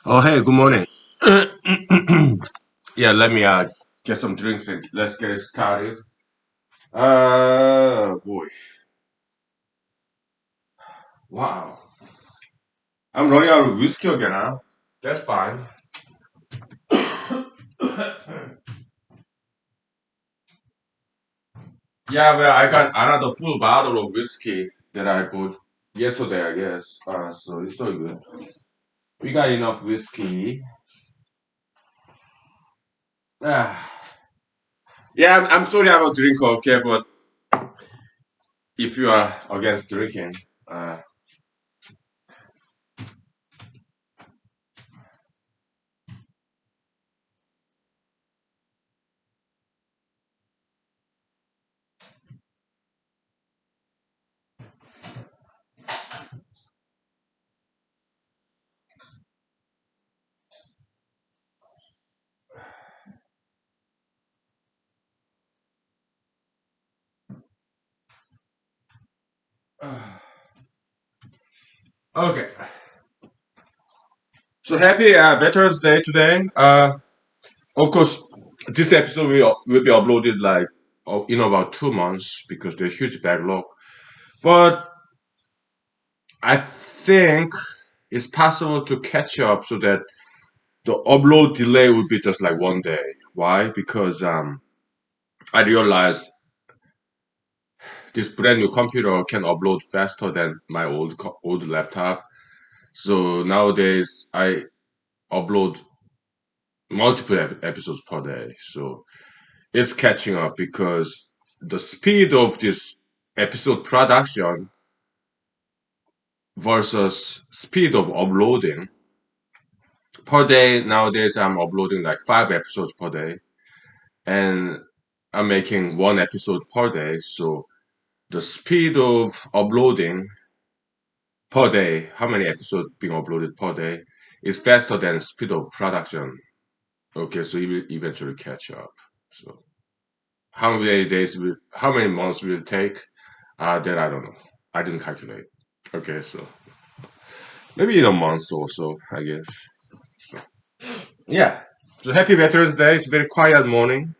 Oh, hey, good morning. Yeah, let me get some drinks and let's get it started. Boy, wow. I'm running out of whiskey again, huh? That's fine. Yeah, well, I got another full bottle of whiskey that I bought yesterday, I guess. So it's so good. We got enough whiskey. Ah. Yeah, I'm sorry I'm a drinker, okay, but if you are against drinking, uh, okay. So happy Veterans Day today. Of course, this episode will be uploaded like in about 2 months because there's huge backlog. But I think it's possible to catch up so that the upload delay would be just like one day. Why? Because I realized this brand new computer can upload faster than my old laptop. So nowadays I upload multiple episodes per day. So it's catching up because the speed of this episode production versus speed of uploading per day. Nowadays I'm uploading like 5 episodes per day and I'm making 1 episode per day. So the speed of uploading per day, how many episodes being uploaded per day, is faster than speed of production. Okay, so it will eventually catch up. So how many months will it take? That I don't know. I didn't calculate. Okay, so maybe in a month or so, I guess. So, yeah. So happy Veterans Day. It's a very quiet morning.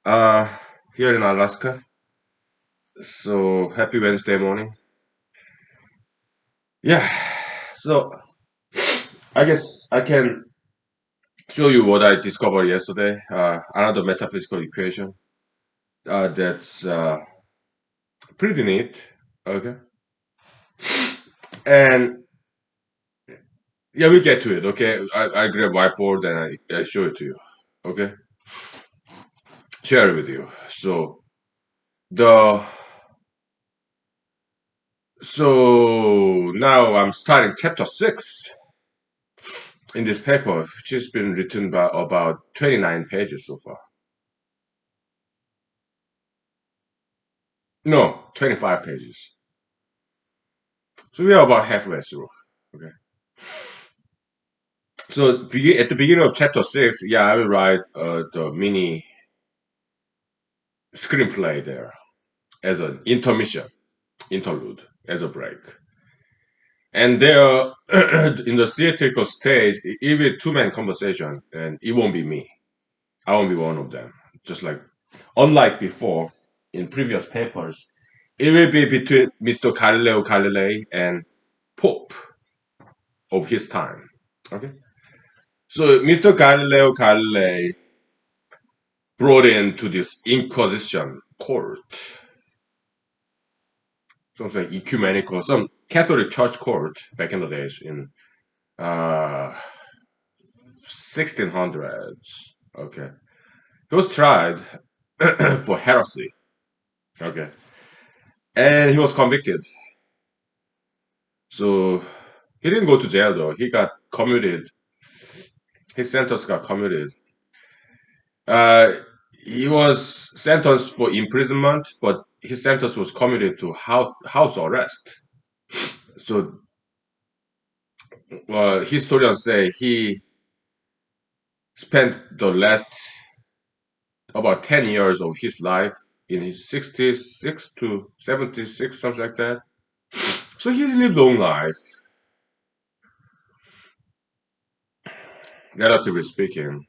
Uh, here in Alaska. So happy Wednesday morning. Yeah. So I guess I can show you what I discovered yesterday. Another metaphysical equation. That's pretty neat. Okay. And yeah, we get to it. Okay. I grab whiteboard and I show it to you. Okay. Share it with you. The so now I'm starting chapter 6 in this paper, which has been written by about 29 pages so far. No, 25 pages. So we are about halfway through. Okay. So at the beginning of chapter 6, yeah, I will write the mini screenplay there as an interlude, as a break. And there, in the theatrical stage, it will be two-man conversation, and it won't be me. I won't be one of them. Just like, unlike before, in previous papers, it will be between Mr. Galileo Galilei and Pope of his time. Okay? So Mr. Galileo Galilei brought into this Inquisition court, something ecumenical, some Catholic Church court back in the days in 1600s. Okay. He was tried for heresy. Okay. And he was convicted. So he didn't go to jail though. He got commuted. His sentence got commuted. Uh, he was sentenced for imprisonment, but his sentence was commuted to house arrest. So historians say he spent the last about 10 years of his life in his 66 to 76, something like that. So he lived a long life. relatively speaking,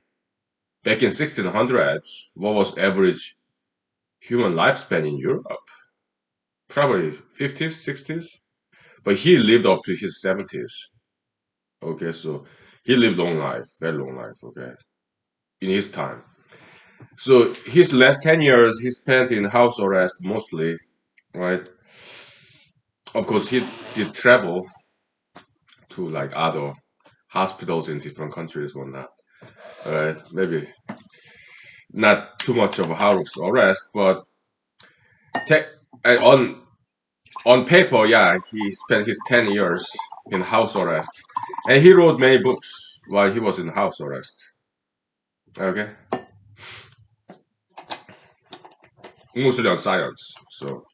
back in 1600s, what was average human lifespan in Europe? Probably 50s, 60s. But he lived up to his 70s. Okay, so he lived long life, very long life, okay, in his time. So his last 10 years he spent in house arrest mostly, right? Of course, he did travel to like other hospitals in different countries, whatnot. Right? Maybe not too much of a house arrest, but te- on paper, yeah, he spent his 10 years in house arrest, and he wrote many books while he was in house arrest. Okay, mostly on science. So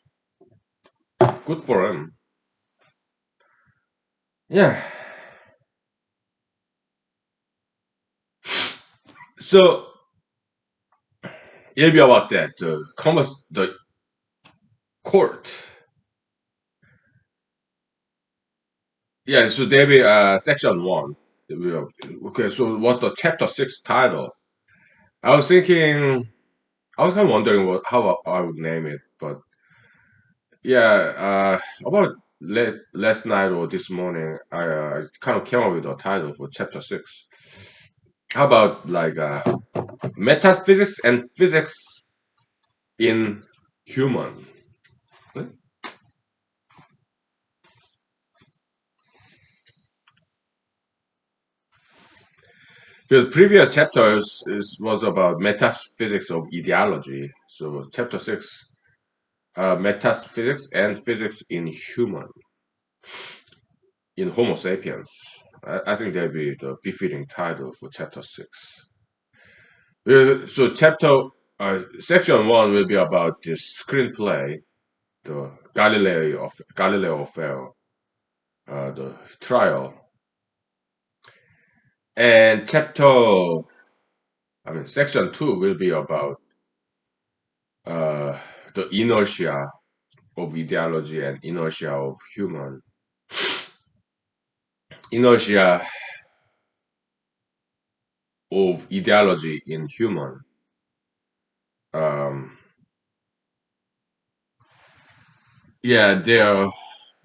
good for him. Yeah. So maybe about that. The court. Yeah. So there be section one. Okay. So what's the chapter six title? I was thinking. I was kind of wondering how I would name it, but yeah. About last night or this morning, I kind of came up with a title for chapter six. How about like metaphysics and physics in human? Because previous chapters was about metaphysics of ideology. So chapter six, metaphysics and physics in human, in Homo sapiens. I think that'd be the befitting title for chapter six. So section one will be about the screenplay, the Galileo affair, the trial, and section two will be about uh, the inertia of ideology and inertia of human inertia of ideology in human. Um, yeah, they are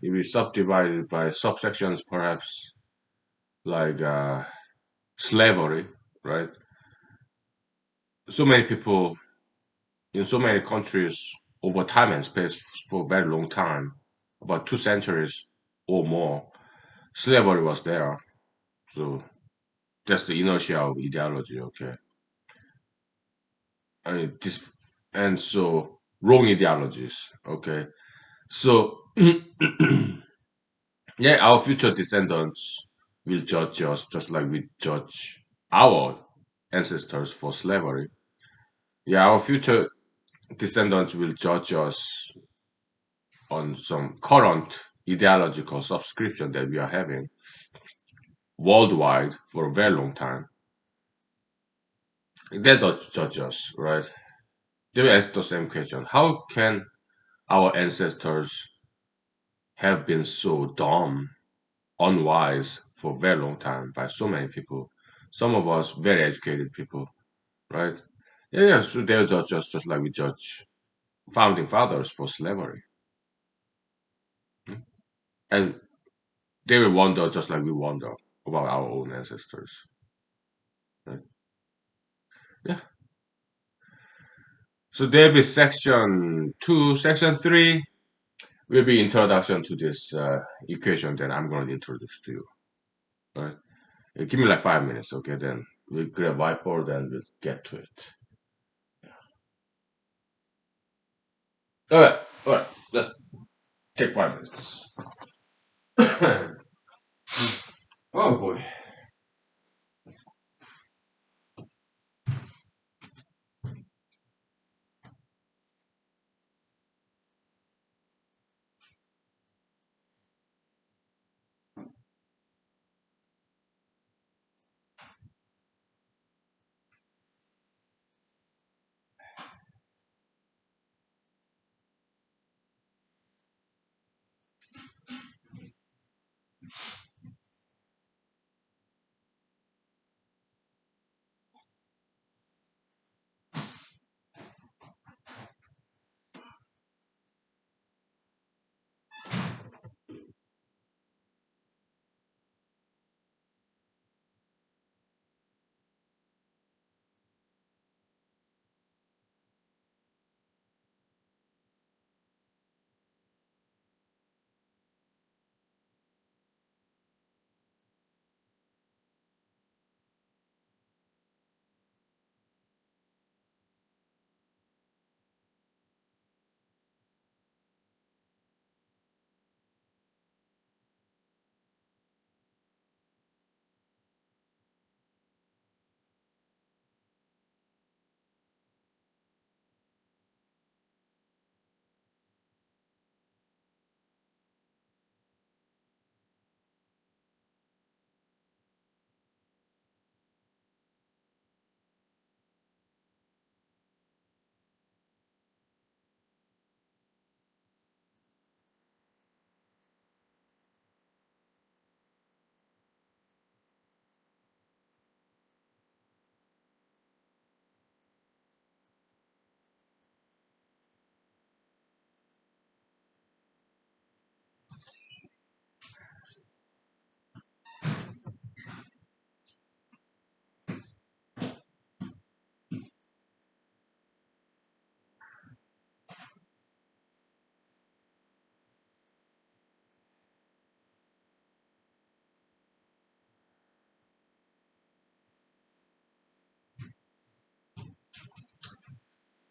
maybe subdivided by subsections, perhaps like slavery, right? So many people in so many countries over time and space for a very long time, about 2 centuries or more, slavery was there. So that's the inertia of ideology. Okay, I mean this, and so wrong ideologies. Okay, so yeah, our future descendants will judge us just like we judge our ancestors for slavery. Yeah, our future descendants will judge us on some current ideological subscription that we are having worldwide for a very long time. They don't judge us, right? They will ask the same question. How can our ancestors have been so dumb, unwise for a very long time by so many people? Some of us very educated people, right? Yeah, yeah. So they'll judge us just like we judge founding fathers for slavery, and they will wonder just like we wonder about our own ancestors. Right? Yeah. So there'll be section two, section three will be introduction to this equation that I'm going to introduce to you. Right? Give me like 5 minutes, okay? Then we'll grab whiteboard and we'll get to it. All right. Let's take 5 minutes. Oh boy.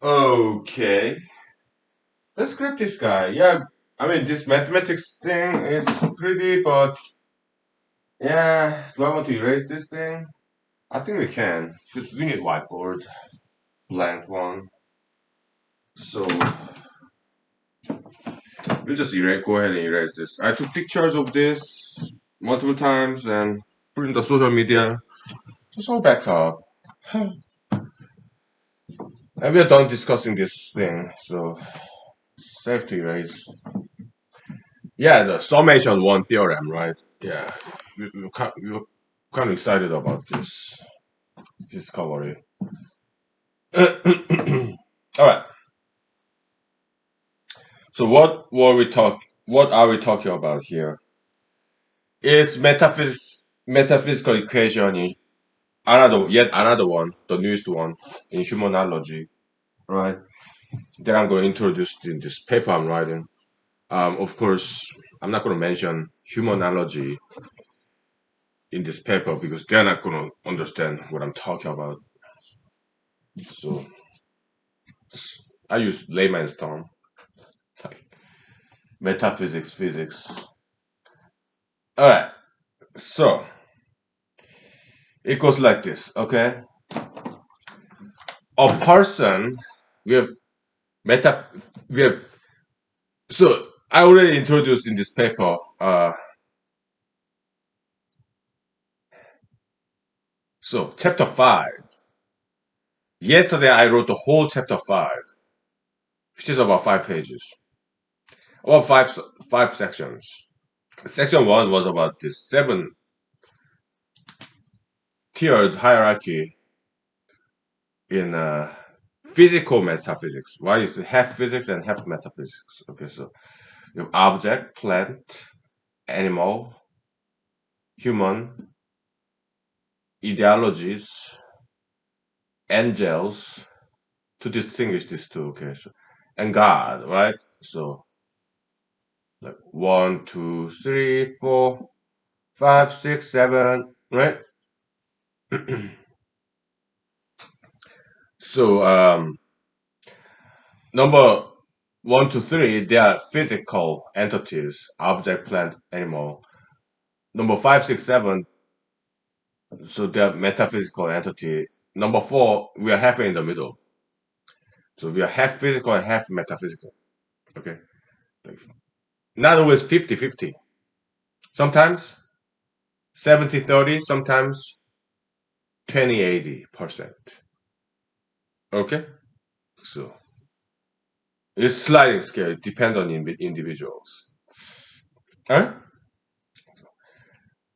Okay, let's grab this guy. Yeah, I mean this mathematics thing is pretty, but yeah, do I want to erase this thing? I think we can. Because we need whiteboard, blank one. So we'll just erase. Go ahead and erase this. I took pictures of this multiple times and put in the social media. Just all back up. And we are done discussing this thing, so safe to erase. Yeah, the summation one theorem, right? Yeah, we're kind of excited about this discovery. All right. So What are we talking about here? Is metaphysical equation in yet another one, the newest one in humanology, right? That I'm going to introduce in this paper I'm writing. Of course, I'm not going to mention humanology in this paper because they're not going to understand what I'm talking about. So I use layman's term, like metaphysics, physics. All right, so it goes like this. Okay, a person we have meta we have. So I already introduced in this paper. So chapter 5. Yesterday I wrote the whole chapter 5, which is about 5 pages, about five sections. Section 1 was about this 7-tiered hierarchy in physical metaphysics. Why is it half physics and half metaphysics? Okay, so you have object, plant, animal, human, ideologies, angels, to distinguish these two. Okay, so and God, right? So like 1, 2, 3, 4, 5, 6, 7, right? So number 1 to 3, they are physical entities, object, plant, animal. Number 5, 6, 7, so they are metaphysical entity. Number 4, we are halfway in the middle. So we are half physical and half metaphysical. Okay. Not always 50-50. Sometimes 70-30, sometimes 20-80%. Okay. So it's sliding scale. It depends on individuals. Huh?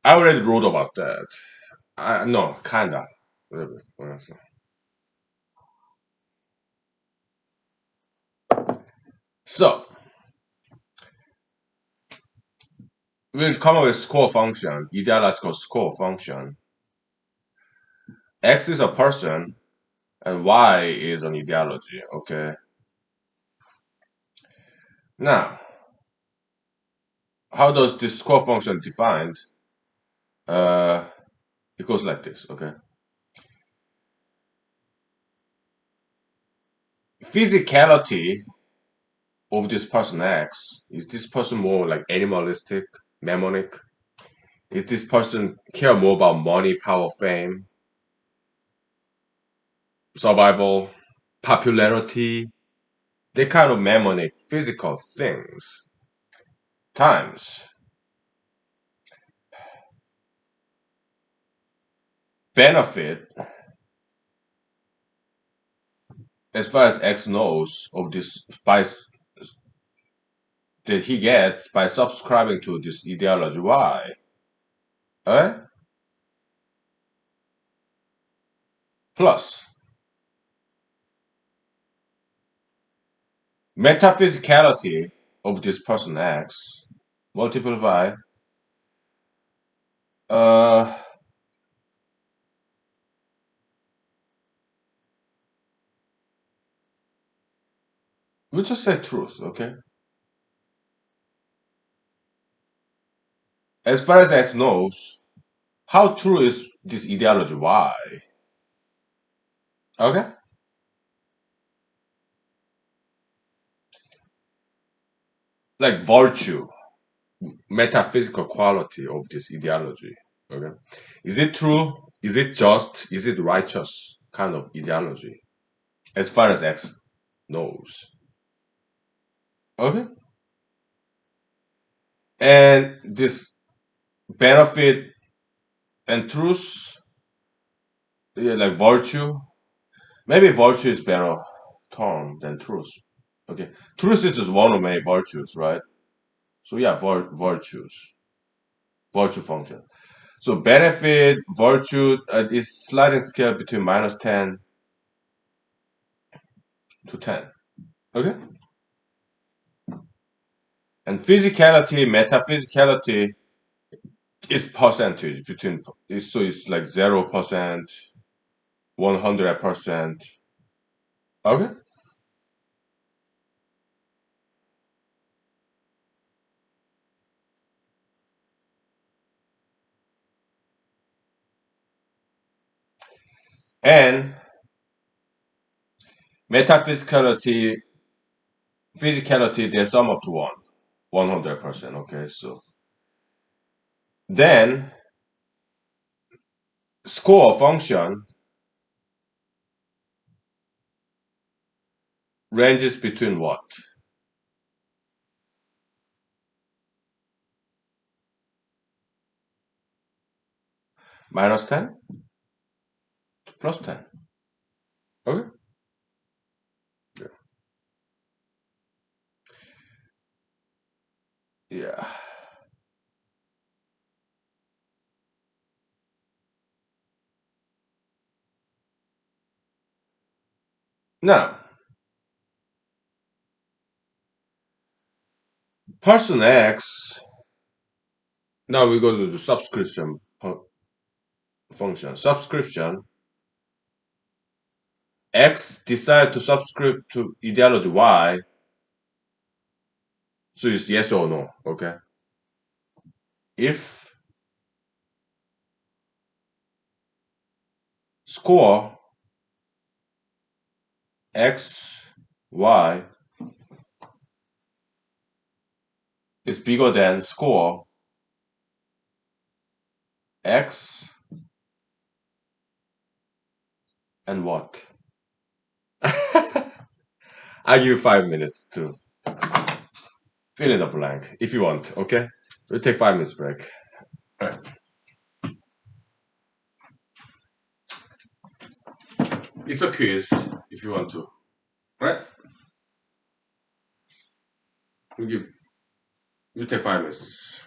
I already wrote about that. No, kinda. A little bit. So we'll come up with score function, ideological score function. X is a person and Y is an ideology. Okay. Now, how does this score function defined? Uh, it goes like this. Okay. Physicality of this person X, is this person more like animalistic, mnemonic? Is this person care more about money, power, fame, survival, popularity? They kind of mnemonic physical things. Times benefit, as far as X knows, of this by that he gets by subscribing to this ideology. Why? Eh? Plus metaphysicality of this person X multiplied by uh we just say truth, okay? As far as X knows, how true is this ideology? Why? Okay? like virtue, metaphysical quality of this ideology. Okay, is it true? Is it just? Is it righteous? Kind of ideology, as far as X knows. Okay, and this benefit and truth, yeah, like virtue. Maybe virtue is better term than truth. Okay, truth is just one of many virtues, right? So yeah, virtues, virtue function. So benefit, virtue is sliding scale between -10 to 10. Okay? And physicality, metaphysicality is percentage between, so it's like 0%, 100%. Okay? And metaphysicality, physicality, they sum up to 100%. Okay? So then score function ranges between what? -10 to +10. Okay? Yeah. Now, person X, now we go to the subscription function. Subscription, X decide to subscribe to ideology Y, so it's yes or no, okay? If score X, Y is bigger than score X and what? I give you 5 minutes to fill in the blank if you want, okay? We'll take 5 minutes break. All right. It's a quiz if you want to. All right? You take 5 minutes.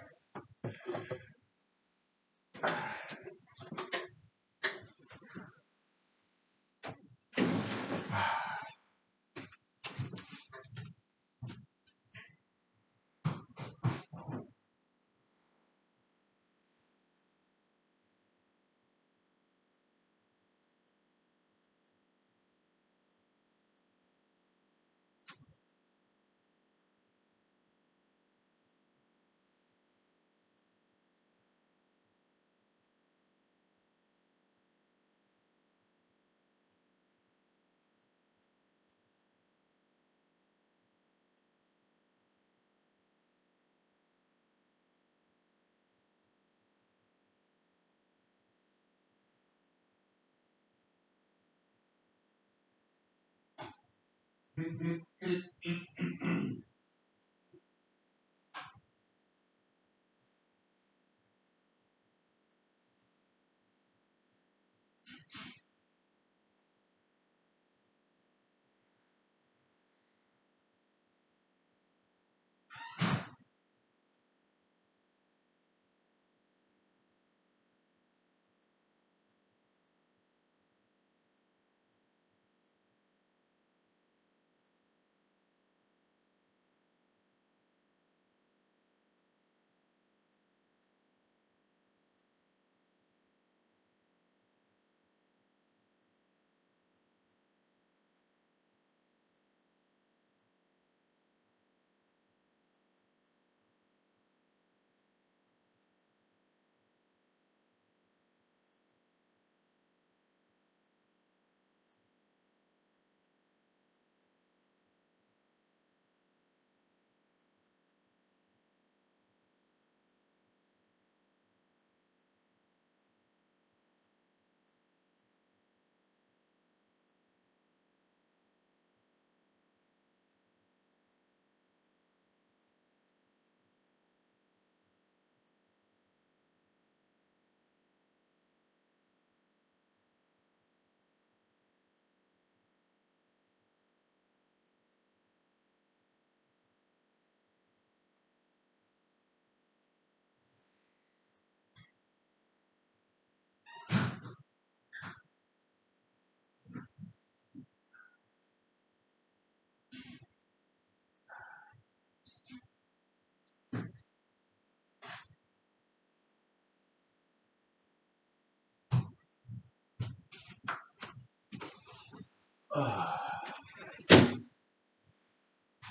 Well,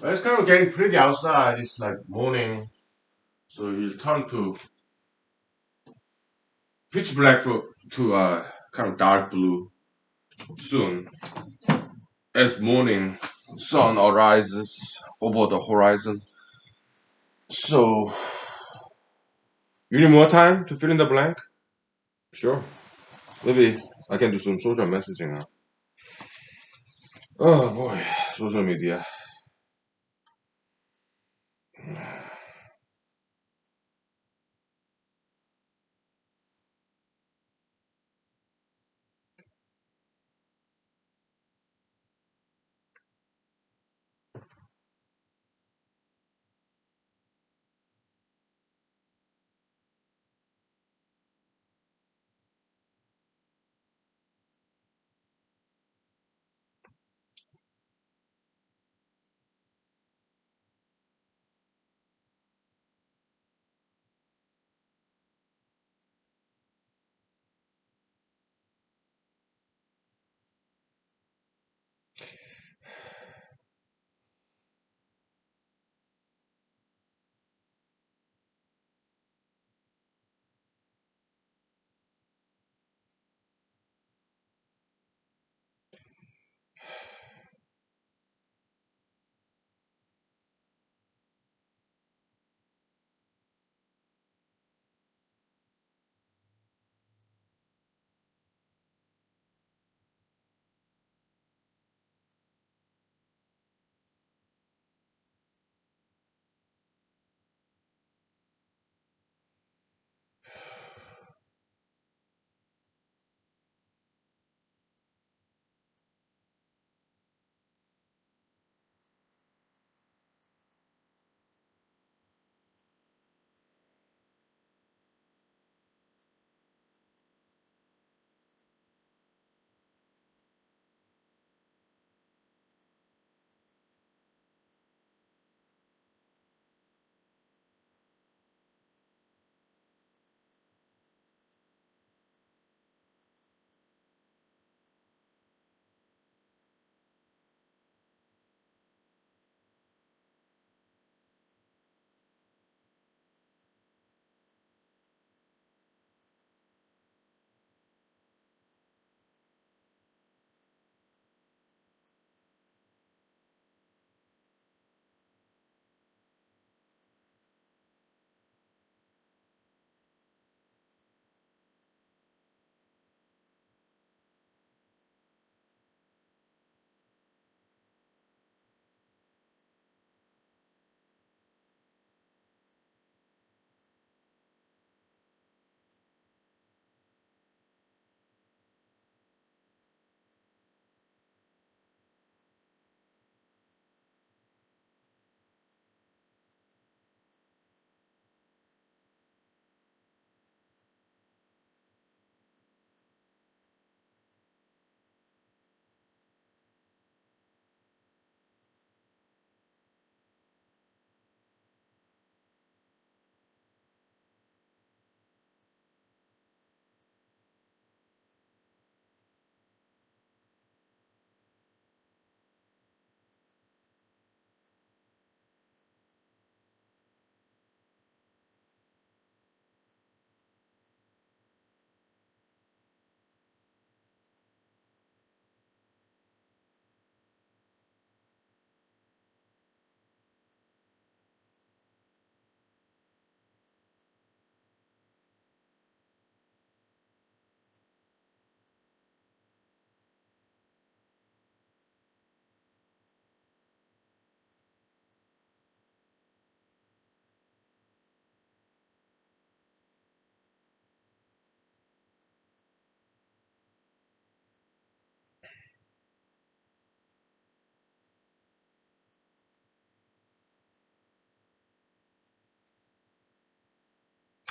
it's kind of getting pretty outside. It's like morning, so you turn to pitch black to kind of dark blue soon as morning sun arises over the horizon. So you need more time to fill in the blank? Sure. Maybe I can do some social messaging now. Oh boy, social media.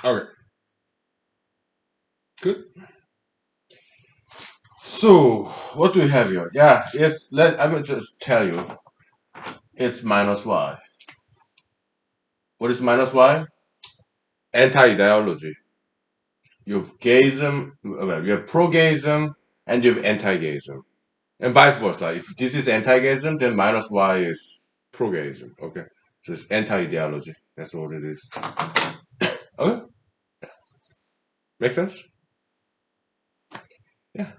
Okay, good. So what do we have here? Yeah, I'm gonna just tell you. It's minus y. What is minus y? Anti-ideology. You have gayism, well, you have pro-gayism, and you have anti-gayism. and vice versa. If this is anti-gayism, then minus y is pro-gayism. Okay, so it's anti-ideology. That's what it is. Okay, make sense? Yeah,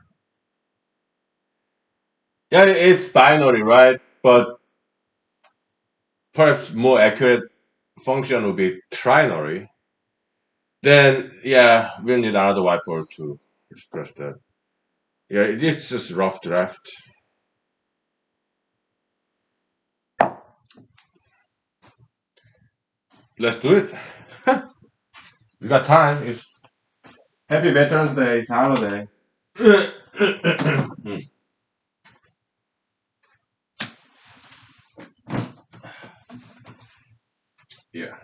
yeah. It's binary, right? But perhaps more accurate function would be trinary. Then yeah, we'll need another whiteboard to express that. Yeah, it's just rough draft. Let's do it. We got time. It's Happy Veterans Day. It's holiday. Yeah.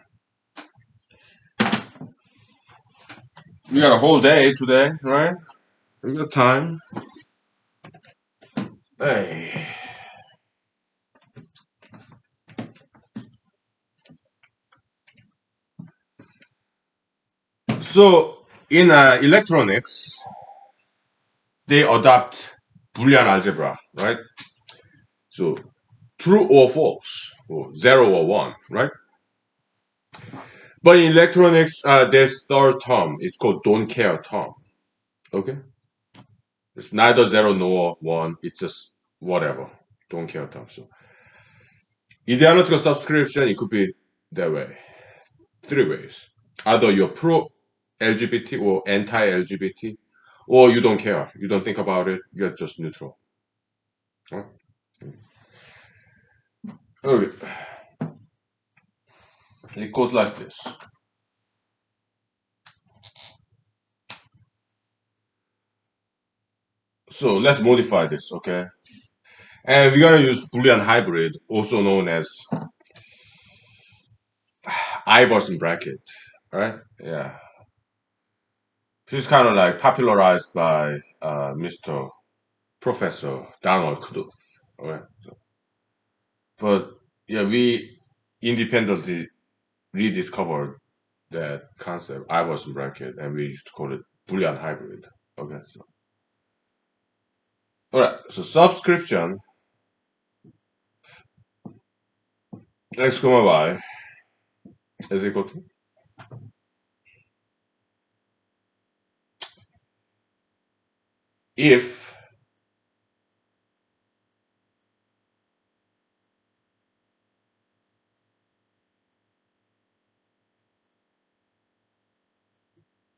We got a whole day today, right? We got time. Hey. So in electronics, they adopt Boolean algebra, right? So true or false, or 0 or 1, right? But in electronics, there's third term. It's called don't care term. Okay, it's neither 0 nor 1. It's just whatever. Don't care term. So ideological subscription, it could be that way. Three ways. Either you're pro LGBT or anti LGBT, or you don't care. You don't think about it. You're just neutral. Right? Okay. It goes like this. So let's modify this, okay? And we're gonna use Boolean hybrid, also known as Iverson bracket, right? Yeah. This is kind of like popularized by Mr. Professor Donald Knuth, okay? But yeah, we independently rediscovered that concept, Iverson bracket, and we used to call it Boolean hybrid. Okay, so all right, so subscription x comma y is equal to if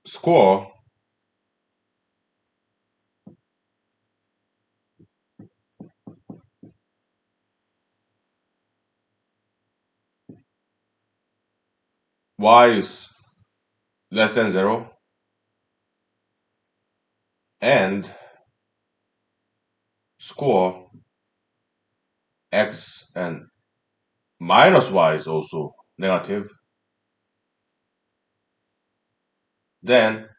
score y is less than 0 and score x and minus y is also negative, then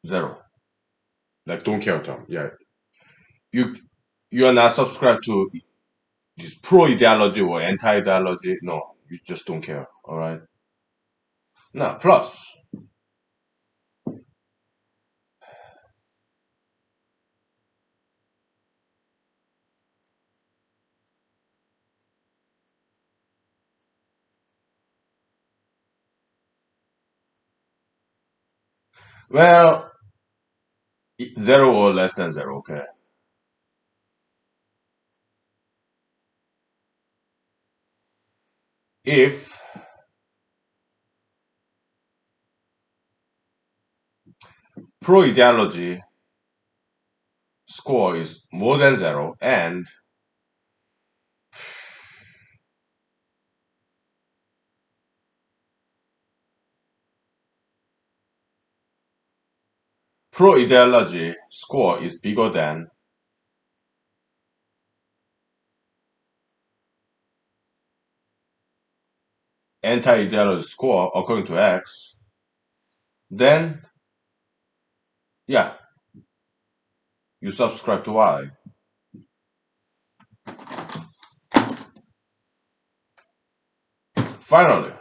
0. Like don't care term. Yeah, you you are not subscribed to this pro ideology or anti ideology. No, you just don't care. All right. Now plus. Well, 0 or less than 0. Okay. If pro ideology score is more than 0 and pro ideology score is bigger than anti ideology score according to X, then yeah, you subscribe to Y. Finally,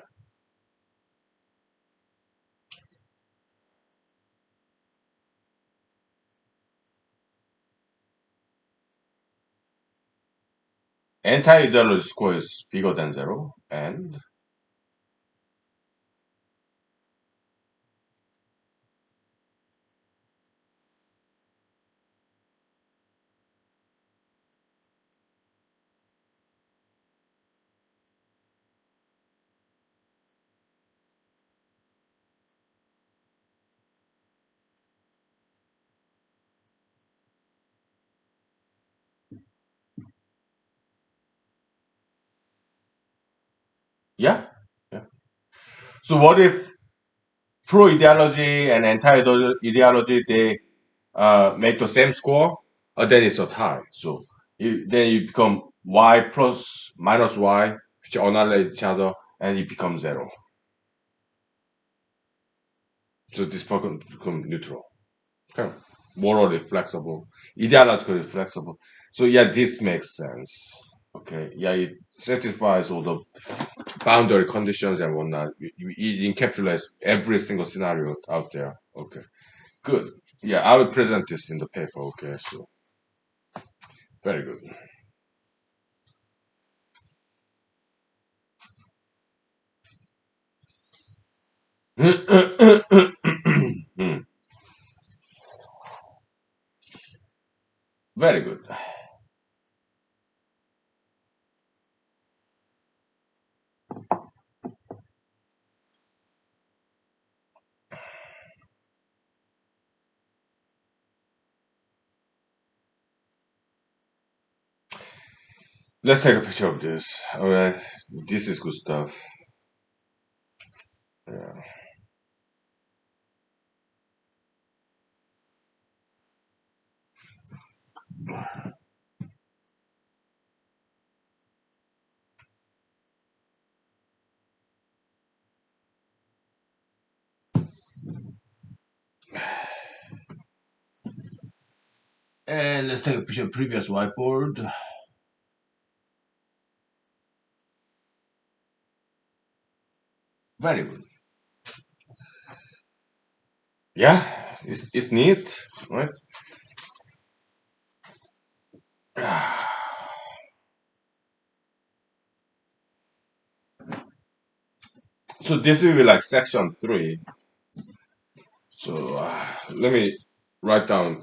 anti-ideology score is bigger than zero, and yeah, yeah. So what if pro-ideology and anti-ideology they make the same score? Then it's a tie. So then you become y plus minus y, which annihilate each other, and it becomes zero. So this become neutral, kind of morally flexible, ideologically flexible. So yeah, this makes sense. Okay, yeah, it satisfies all the boundary conditions and whatnot. It encapsulates every single scenario out there. Okay, good. Yeah, I will present this in the paper. Okay, so very good. Hmm, very good. Let's take a picture of this. All right, this is good stuff. Yeah. And let's take a picture of previous whiteboard. Very good. Yeah, it's neat, right? So this will be like section three. So let me write down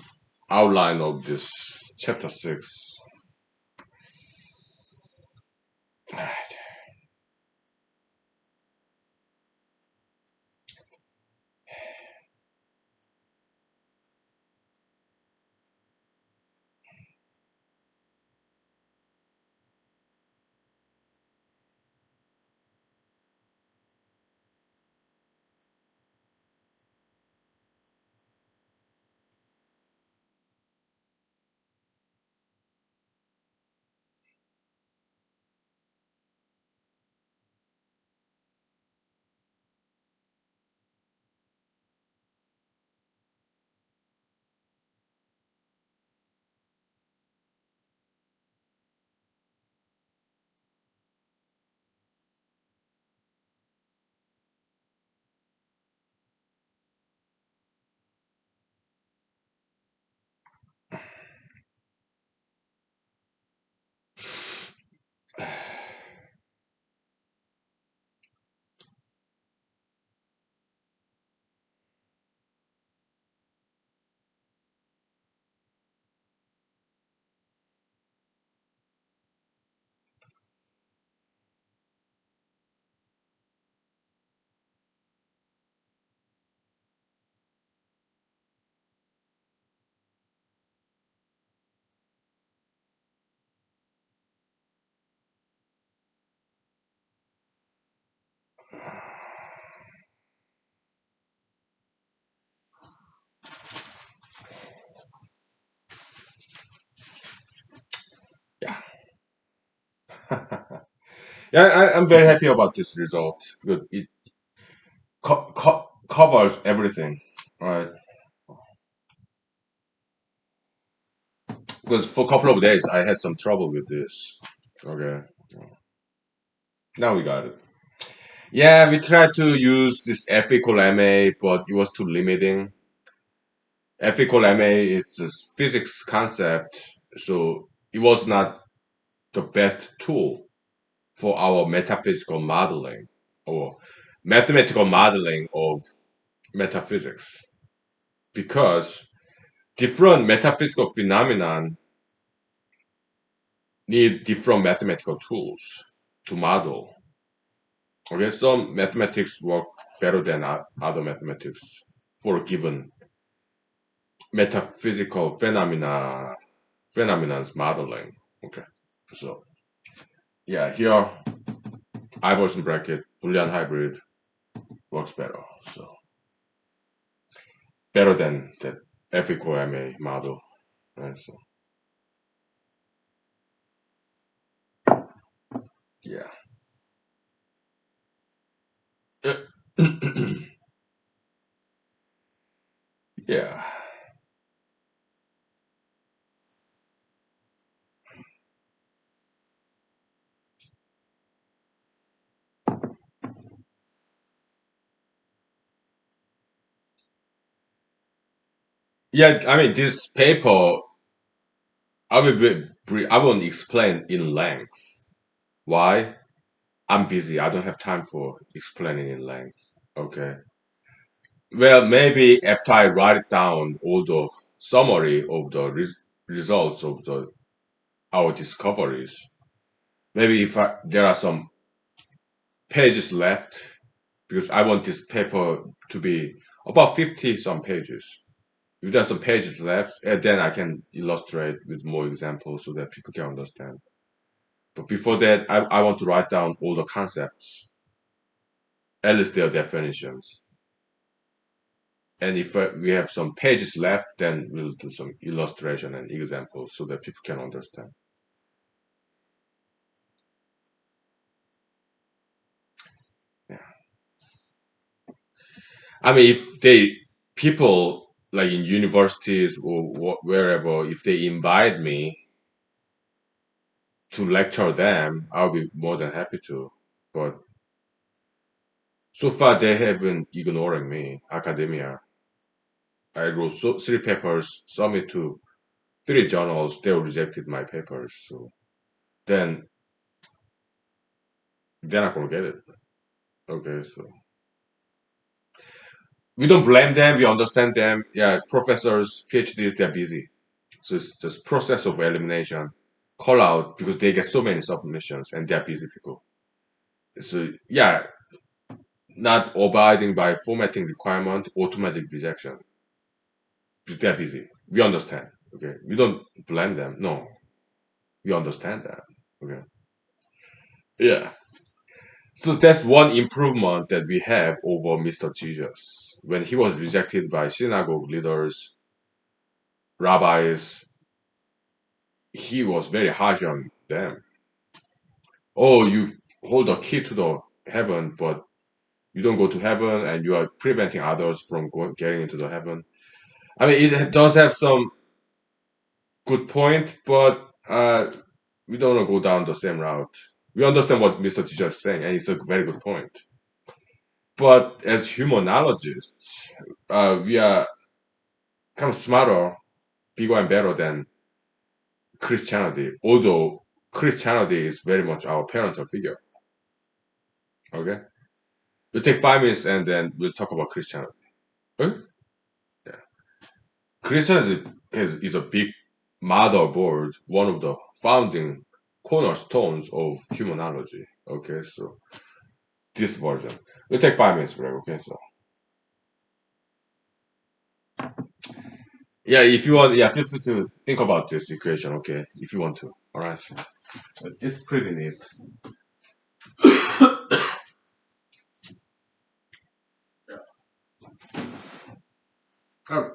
outline of this chapter six. Yeah, yeah, I'm very happy about this result because it covers everything, right? Because for a couple of days I had some trouble with this. Okay, now we got it. Yeah, we tried to use this F equal ma, but it was too limiting. F equal ma is a physics concept, so it was not the best tool for our metaphysical modeling or mathematical modeling of metaphysics because different metaphysical phenomenon need different mathematical tools to model. Okay, some mathematics work better than other mathematics for a given metaphysical phenomenon's modeling. Okay, so yeah, here Iverson bracket Boolean hybrid works better. So better than the F equal ma model. Right? So yeah. Yeah. Yeah, I mean, this paper, I won't explain in length. Why? I'm busy. I don't have time for explaining in length. Okay. Well, maybe after I write down all the summary of the results of our discoveries, maybe if there are some pages left, because I want this paper to be about 50 some pages. If there's some pages left, then I can illustrate with more examples so that people can understand. But before that, I want to write down all the concepts, at least their definitions. And if we have some pages left, then we'll do some illustration and examples so that people can understand. Yeah. I mean, if they, people like in universities or wherever, if they invite me to lecture them, I'll be more than happy to. But so far, they have been ignoring me, academia. I wrote three papers, submit to three journals. They rejected my papers. So then they're not gonna get it. Okay, so we don't blame them. We understand them. Yeah, professors, PhDs, they're busy. So it's just process of elimination, call out because they get so many submissions and they're busy people. So yeah, not abiding by formatting requirement, automatic rejection. Because they're busy. We understand. Okay. We don't blame them. No. We understand that. Okay. Yeah. So that's one improvement that we have over Mr. Jesus. When he was rejected by synagogue leaders, rabbis, he was very harsh on them. Oh, you hold the key to the heaven, but you don't go to heaven and you are preventing others from getting into the heaven. I mean, it does have some good point, but we don't want to go down the same route. We understand what Mr. Teacher is saying, and it's a very good point. But as humanologists, we are kind of smarter, bigger, and better than Christianity, although Christianity is very much our parental figure. Okay? We'll take 5 minutes and then we'll talk about Christianity. Okay? Yeah. Christianity is a big motherboard, one of the founding cornerstones of humanology. Okay, so this version. We'll take 5 minutes break, okay? So yeah, if you want, yeah, feel free to think about this equation, okay? If you want to. Alright. It's pretty neat. Yeah.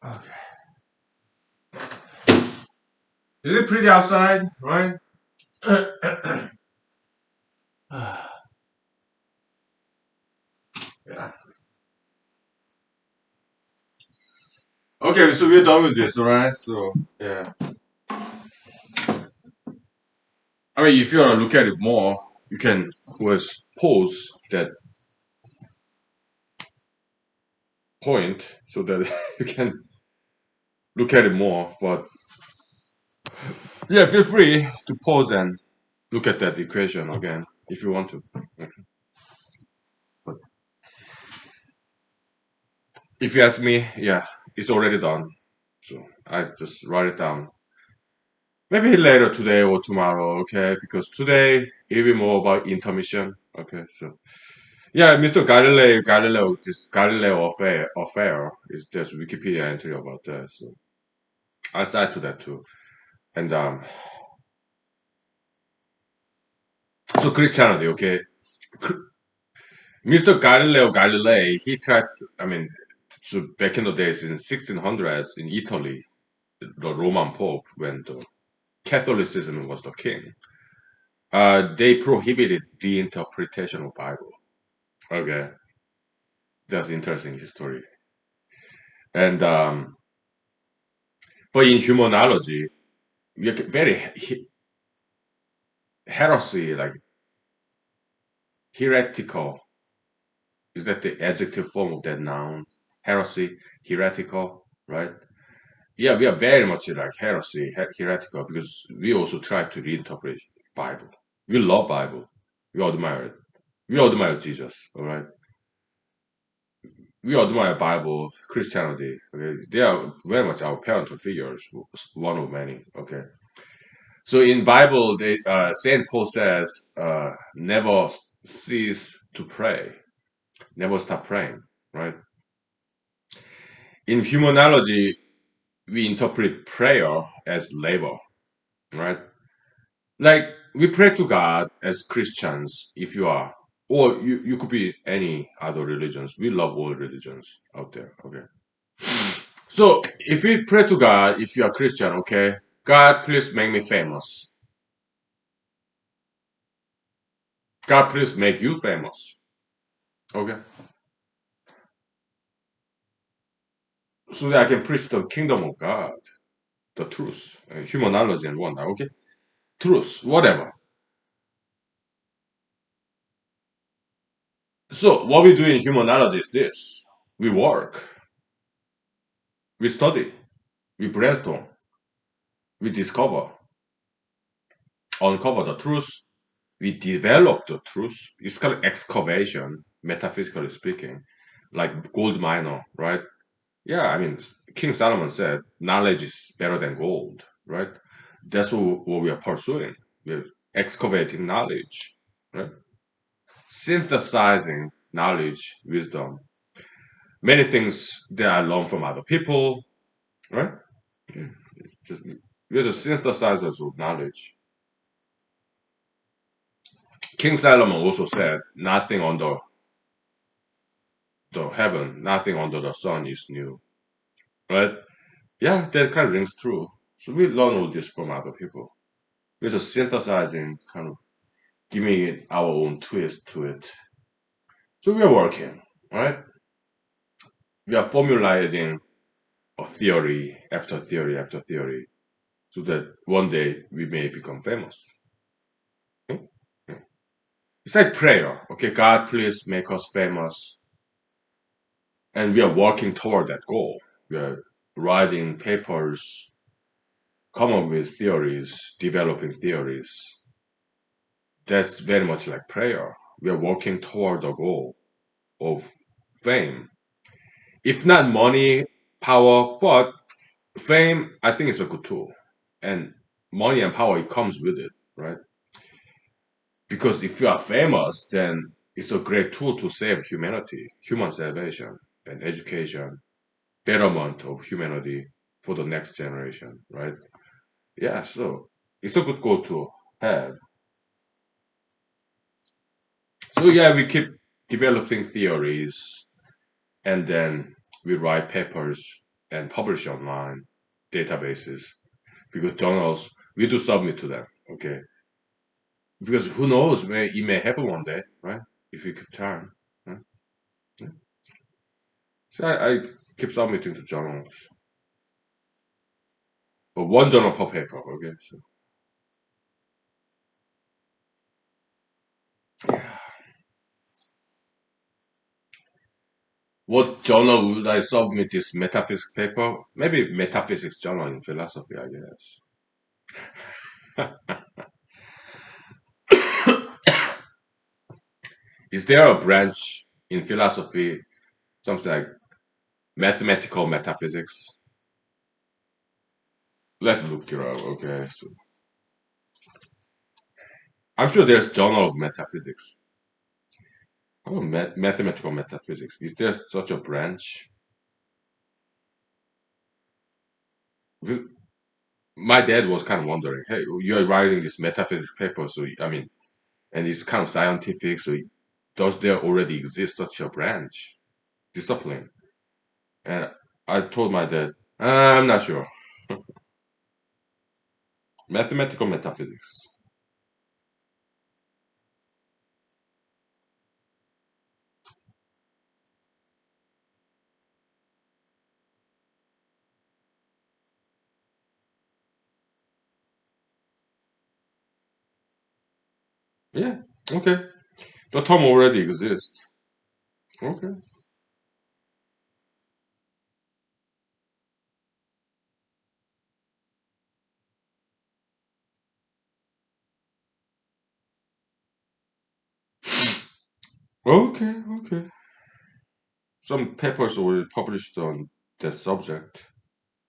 Okay. Is it pretty outside, right? Yeah. Okay, so we're done with this, alright? So yeah. I mean, if you want to look at it more, you can always pause that point so that you can look at it more. But yeah, feel free to pause and look at that equation again if you want to. Okay. But if you ask me, yeah, it's already done. So I just write it down. Maybe later today or tomorrow, okay? Because today it'll be more about intermission. Okay, so yeah, Mr. This Galileo affair is there's Wikipedia entry about that. So I'll side to that too. And so Christianity, okay? Mr. Galileo Galilei, he tried. I mean, so back in the days in 1600s in Italy, the Roman Pope, when the Catholicism was the king, they prohibited the interpretation of Bible. Okay, that's interesting history. And but in humanology, we are very heresy, like heretical. Is that the adjective form of that noun? Heresy, heretical, right? Yeah, we are very much like heresy, heretical, because we also try to reinterpret Bible. We love Bible. We admire it. We admire Jesus. All right. we admire Bible, Christianity. Okay, they are very much our parental figures, one of many. Okay, so in Bible, Saint Paul says, "Never cease to pray, never stop praying." Right? In humanology, we interpret prayer as labor. Right? Like we pray to God as Christians, if you are, or you could be any other religions. We love all religions out there. Okay. So if we pray to God, if you are Christian, okay, God, please make me famous. God, please make you famous. Okay. So that I can preach the kingdom of God, the truth, human knowledge and wonder. Okay. Truth, whatever. So what we do in human knowledge is this. We work, we study, we brainstorm, we discover, uncover the truth, we develop the truth. It's called excavation, metaphysically speaking, like gold miner, right? Yeah, I mean, King Solomon said, knowledge is better than gold, right? That's what we are pursuing. We're excavating knowledge, right? Synthesizing knowledge, wisdom, many things that I learned from other people, right? Yeah, it's just, we're the synthesizers of knowledge. King Solomon also said, nothing under the heaven, nothing under the sun is new, right? Yeah, that kind of rings true. So we learn all this from other people. We're just synthesizing, kind of giving it our own twist to it. So we are working, right? We are formulating a theory after theory after theory so that one day we may become famous. Hmm? Hmm. It's like prayer. Okay, God, please make us famous. And we are working toward that goal. We are writing papers, come up with theories, developing theories. That's very much like prayer. We are working toward the goal of fame. If not money, power, but fame, I think it's a good tool. And money and power, it comes with it, right? Because if you are famous, then it's a great tool to save humanity, human salvation, and education, betterment of humanity for the next generation, right? Yeah, so it's a good goal to have. So yeah, we keep developing theories, and then we write papers and publish online databases because journals we do submit to them. Okay, because who knows, it may happen one day, right? If we keep trying. Right? Yeah. So I keep submitting to journals, but one journal per paper. Okay, so yeah. What journal would I submit this metaphysics paper? Maybe metaphysics journal in philosophy, I guess. Is there a branch in philosophy, something like mathematical metaphysics? Let's look it up. Okay, so I'm sure there's journal of metaphysics. Oh, mathematical metaphysics. Is there such a branch? Because my dad was kind of wondering, hey, you're writing this metaphysics paper, so I mean, and it's kind of scientific, so does there already exist such a branch, discipline? And I told my dad, I'm not sure. Mathematical metaphysics. Yeah, okay. The term already exists. Okay. Okay, okay. some papers already published on that subject.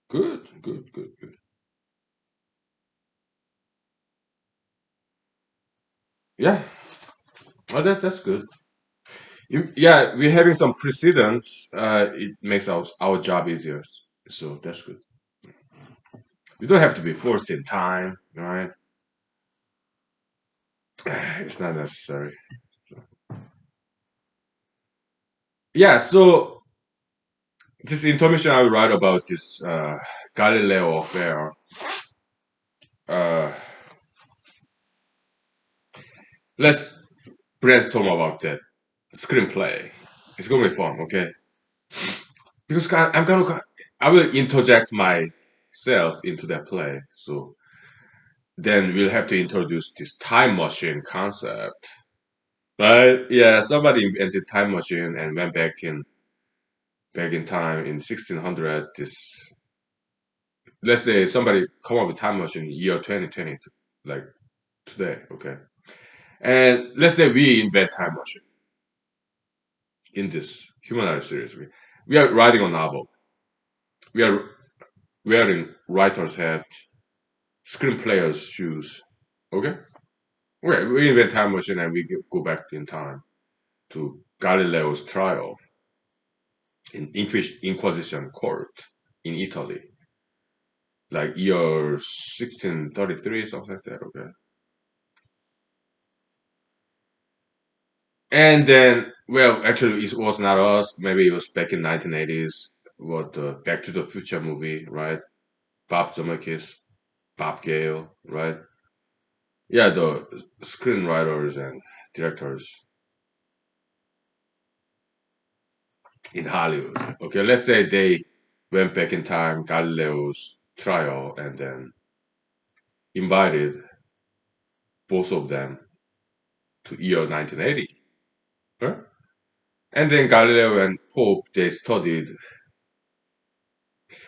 Good, good, good, good. Yeah, well, that's good. Yeah, we're having some precedents. It makes our job easier. So that's good. We don't have to be forced in time, right? It's not necessary. Yeah, so this information I write about this Galileo affair. Uh, let's brainstorm about that screenplay. It's gonna be fun, okay? Because I will interject myself into that play. So then we'll have to introduce this time machine concept, right? Yeah, somebody invented time machine and went back in time in 1600s. This, let's say somebody come up with time machine year 2020, like today, okay? And let's say we invent time machine in this humanity series. We are writing a novel. We are wearing writer's hat, screenplayer's shoes. Okay? Okay, we invent time machine and we go back in time to Galileo's trial in Inquisition court in Italy, like year 1633, something like that. Okay. And then, well, actually, it was not us. Maybe it was back in 1980s. What the Back to the Future movie, right? Bob Zemeckis, Bob Gale, right? Yeah, the screenwriters and directors in Hollywood. Okay, let's say they went back in time, Galileo's trial, and then invited both of them to year 1980. Huh? And then Galileo and Pope, they studied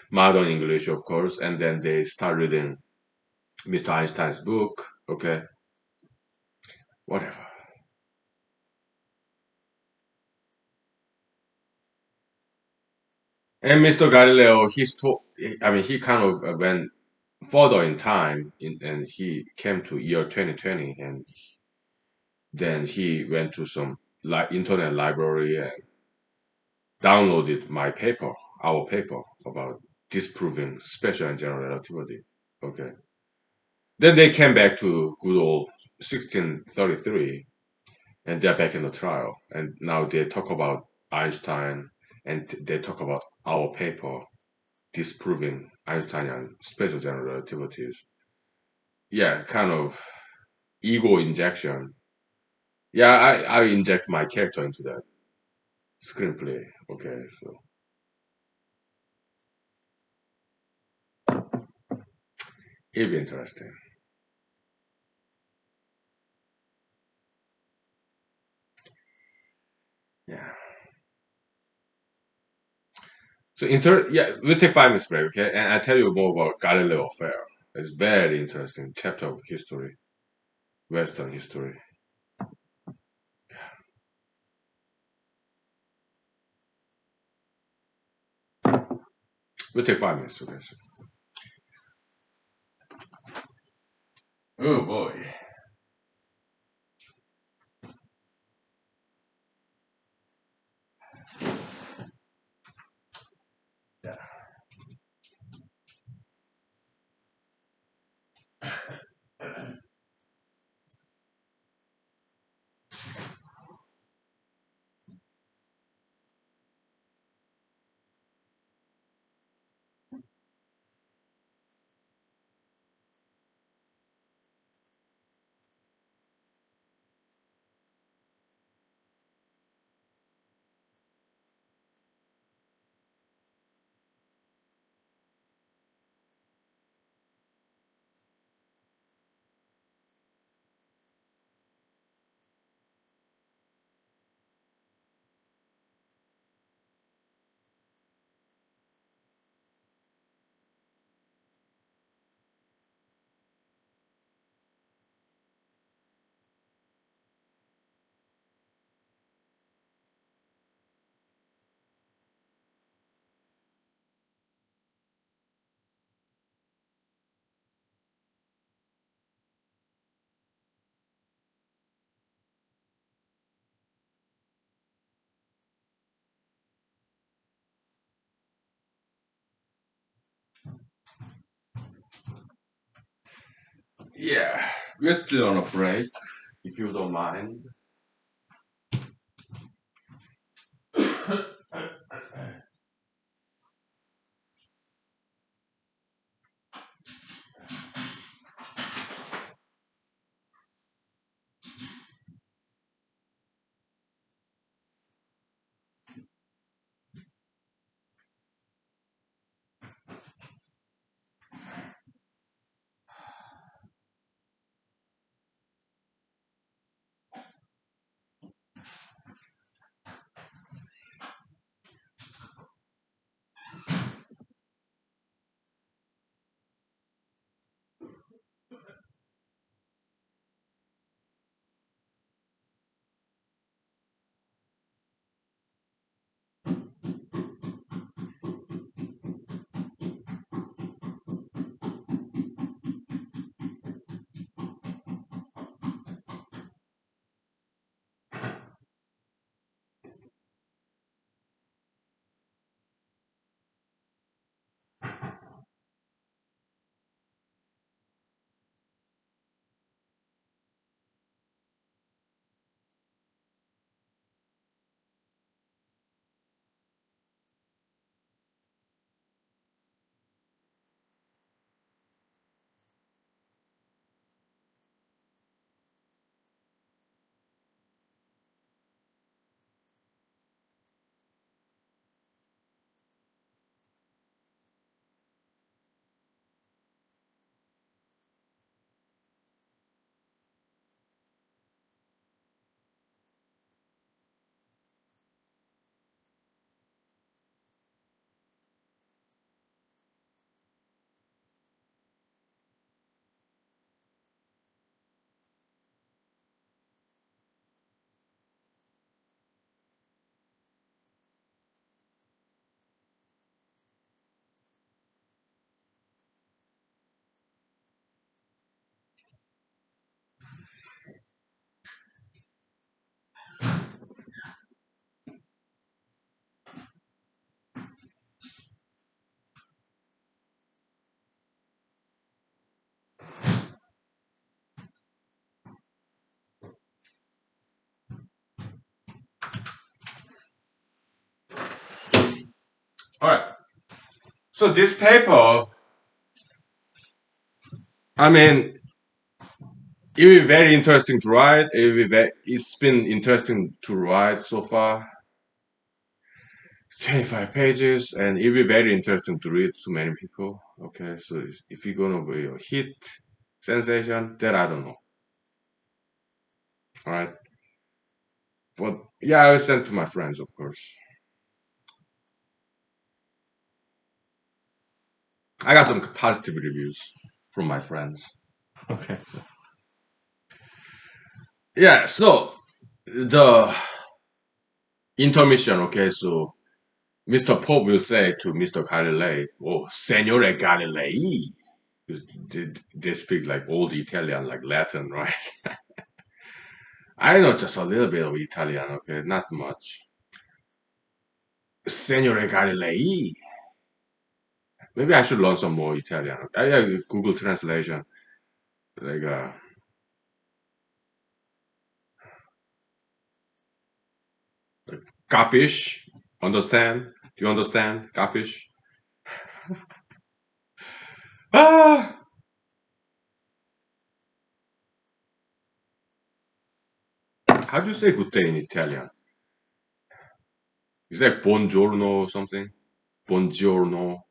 modern English, of course, and then they start reading Mr. Einstein's book. Okay, whatever. And Mr. Galileo, I mean, he kind of went further in time, and he came to year 2020, and then he went to some internet library and downloaded our paper about disproving special and general relativity. Okay. Then they came back to good old 1633, and they're back in the trial. And now they talk about Einstein, and they talk about our paper disproving Einsteinian special general relativities. Yeah, kind of ego injection. Yeah, I inject my character into that screenplay. Okay, so it'll be interesting. Yeah. So yeah, we'll take 5 minutes break, okay? And I'll tell you more about Galileo affair. It's very interesting chapter of history, Western history. We'll take 5 minutes, okay? Oh boy. Yeah. Yeah, we're still on a break, if you don't mind. All right. So this paper, I mean, it will be very interesting to write. It's been interesting to write so far. 25 pages, and it will be very interesting to read to many people. Okay, so if you're gonna be a hit sensation, that I don't know. All right, but yeah, I will send to my friends, of course. I got some positive reviews from my friends. Okay. Yeah, so the intermission. Okay, so Mr. Pope will say to Mr. Galilei, "Oh, Signore Galilei." They speak like old Italian, like Latin, right? I know just a little bit of Italian, okay, not much. Signore Galilei. Maybe I should learn some more Italian. Yeah, Google Translation. Like, capish? Understand? Do you understand? Capish? Ah! How do you say good day in Italian? Is that buongiorno or something? Buongiorno.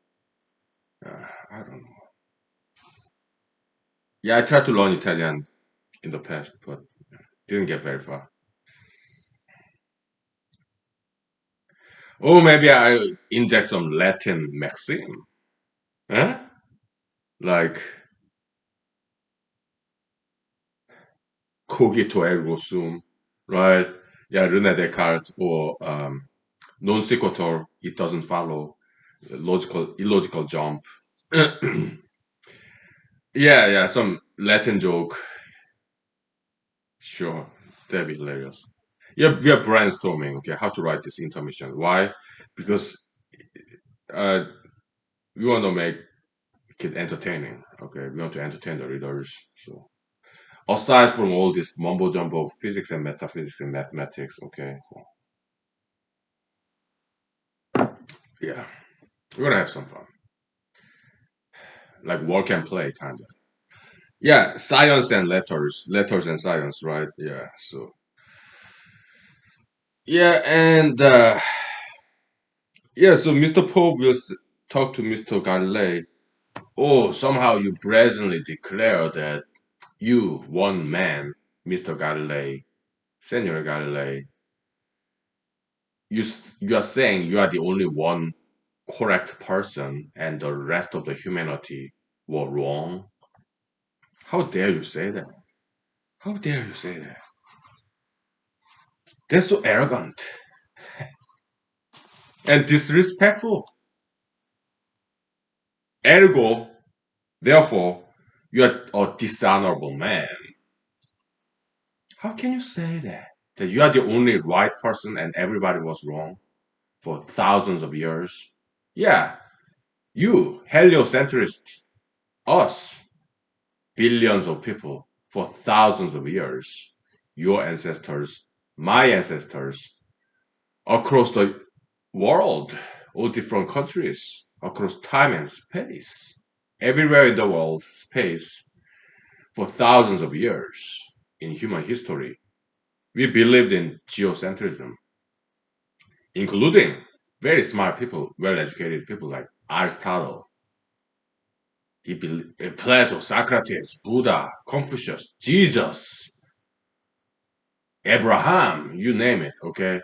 I don't know. Yeah, I tried to learn Italian in the past, but didn't get very far. Or maybe I inject some Latin maxim. Huh? Like, cogito ergo sum, right? Yeah, Rene Descartes, or non sequitur, it doesn't follow, logical, illogical jump. Yeah, some Latin joke. Sure, that'd be hilarious. Yeah, we are brainstorming, okay, how to write this intermission. Why? Because uh, we want to make it entertaining. Okay, we want to entertain the readers. So aside from all this mumbo jumbo of physics and metaphysics and mathematics, okay, so, yeah, we're gonna have some fun, like work and play, kind of. Yeah, science and letters and science, right? Yeah. So yeah, and yeah, so Mr. Pope will talk to Mr. Galilei. Oh, somehow you brazenly declare that you, one man, Mr. Galilei, Senor Galilei, you are saying you are the only one correct person and the rest of the humanity were wrong. How dare you say that? How dare you say that? That's so arrogant and disrespectful. Ergo, therefore, you are a dishonorable man. How can you say that? That you are the only right person and everybody was wrong for thousands of years? Yeah, you, heliocentrist, us, billions of people for thousands of years, your ancestors, my ancestors, across the world, all different countries, across time and space, everywhere in the world, space, for thousands of years in human history, we believed in geocentrism, including very smart people, well educated people like Aristotle, Plato, Socrates, Buddha, Confucius, Jesus, Abraham, you name it, okay?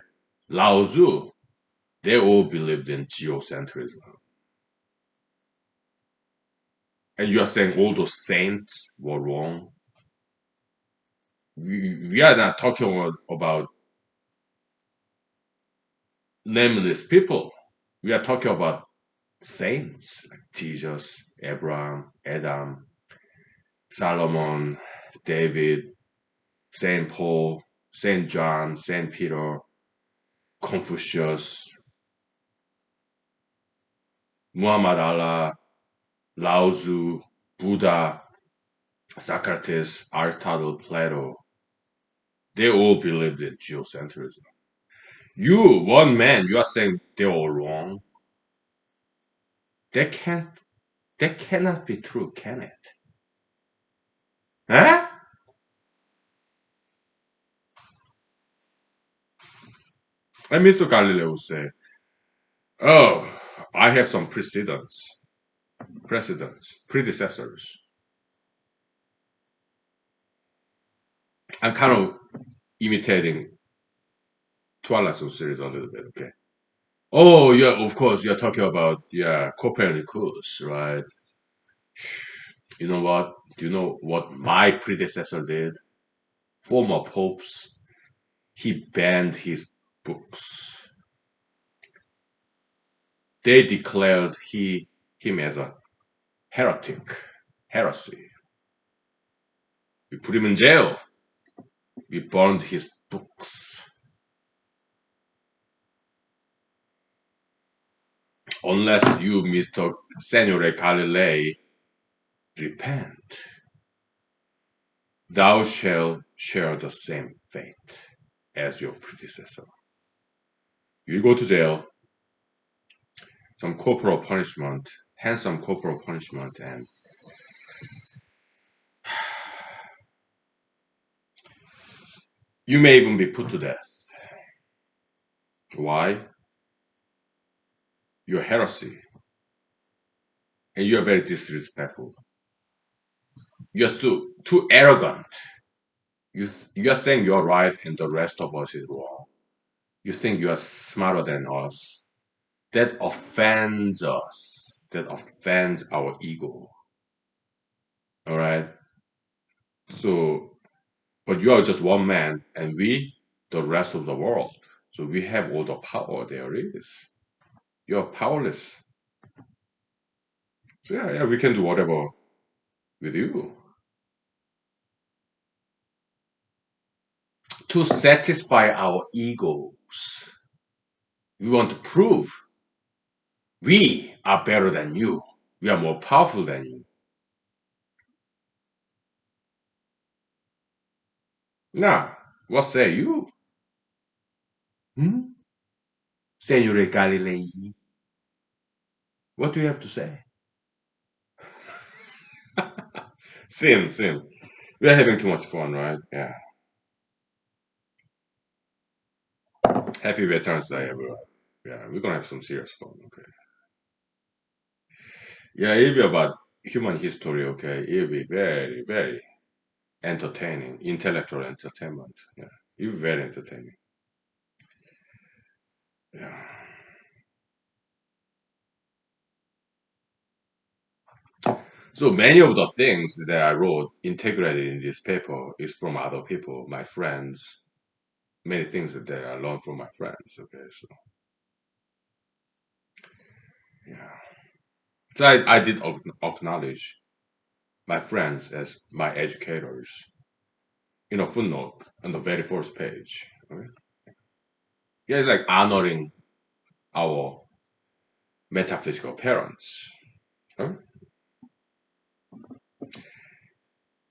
Lao Tzu, they all believed in geocentrism. And you are saying all those saints were wrong? We are not talking about nameless people. We are talking about saints like Jesus, Abraham, Adam, Solomon, David, Saint Paul, Saint John, Saint Peter, Confucius, Muhammad Allah, Lao Tzu, Buddha, Socrates, Aristotle, Plato. They all believed in geocentrism. You, one man, you are saying they're all wrong. That can't. That cannot be true, can it? Huh? And Mr. Galileo say, "Oh, I have some predecessors. I'm kind of imitating Twilight Zone series a little bit, okay? Oh, yeah, of course, you're talking about, yeah, Copernicus, right? You know what? Do you know what my predecessor did? Former popes, he banned his books. They declared him as a heretic, heresy. We put him in jail. We burned his books. Unless you, Mr. Senore Galilei, repent, thou shalt share the same fate as your predecessor. You go to jail, some corporal punishment, handsome corporal punishment, and you may even be put to death. Why? You're heresy, and you're very disrespectful. You're too arrogant. You're saying you're right and the rest of us is wrong. You think you are smarter than us. That offends us. That offends our ego. All right. So, but you are just one man, and we, the rest of the world. So we have all the power there is. You're powerless. So yeah, we can do whatever with you to satisfy our egos. We want to prove we are better than you. We are more powerful than you. Now, what say you? Hmm? Signore Galilei, what do you have to say? Same, same. We're having too much fun, right? Yeah. Happy Veterans Day, everyone. Yeah, we're gonna have some serious fun, okay? Yeah, it'll be about human history, okay? It'll be very, very entertaining, intellectual entertainment. Yeah, it'll be very entertaining. Yeah. So many of the things that I wrote integrated in this paper is from other people, my friends. Many things that I learned from my friends. Okay, so yeah. So I did acknowledge my friends as my educators in a footnote on the very first page. Okay? Yeah, it's like honoring our metaphysical parents. Huh?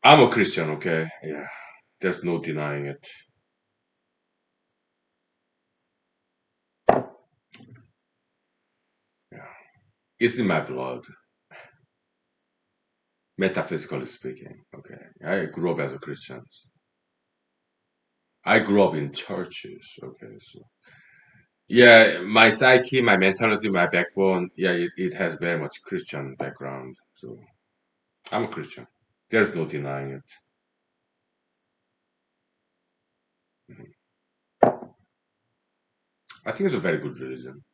I'm a Christian, okay? Yeah, there's no denying it. Yeah, it's in my blood, metaphysically speaking. Okay, I grew up as a Christian. I grew up in churches. Okay, so yeah, my psyche, my mentality, my backbone, yeah, it has very much Christian background. So I'm a Christian. There's no denying it. Mhm. I think it's a very good religion,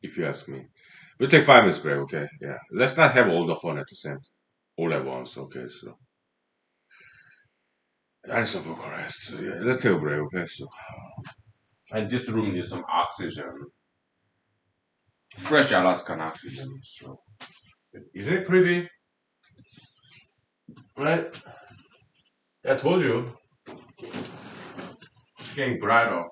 if you ask me. We'll take 5 minutes break, okay? Yeah. Let's not have all the fun at the same all at once, okay? So I need some vocal rest. So, yeah, let's take a break, okay? So and this room needs some oxygen. Fresh Alaskan oxygen. So is it pretty? Right? I told you. It's getting brighter.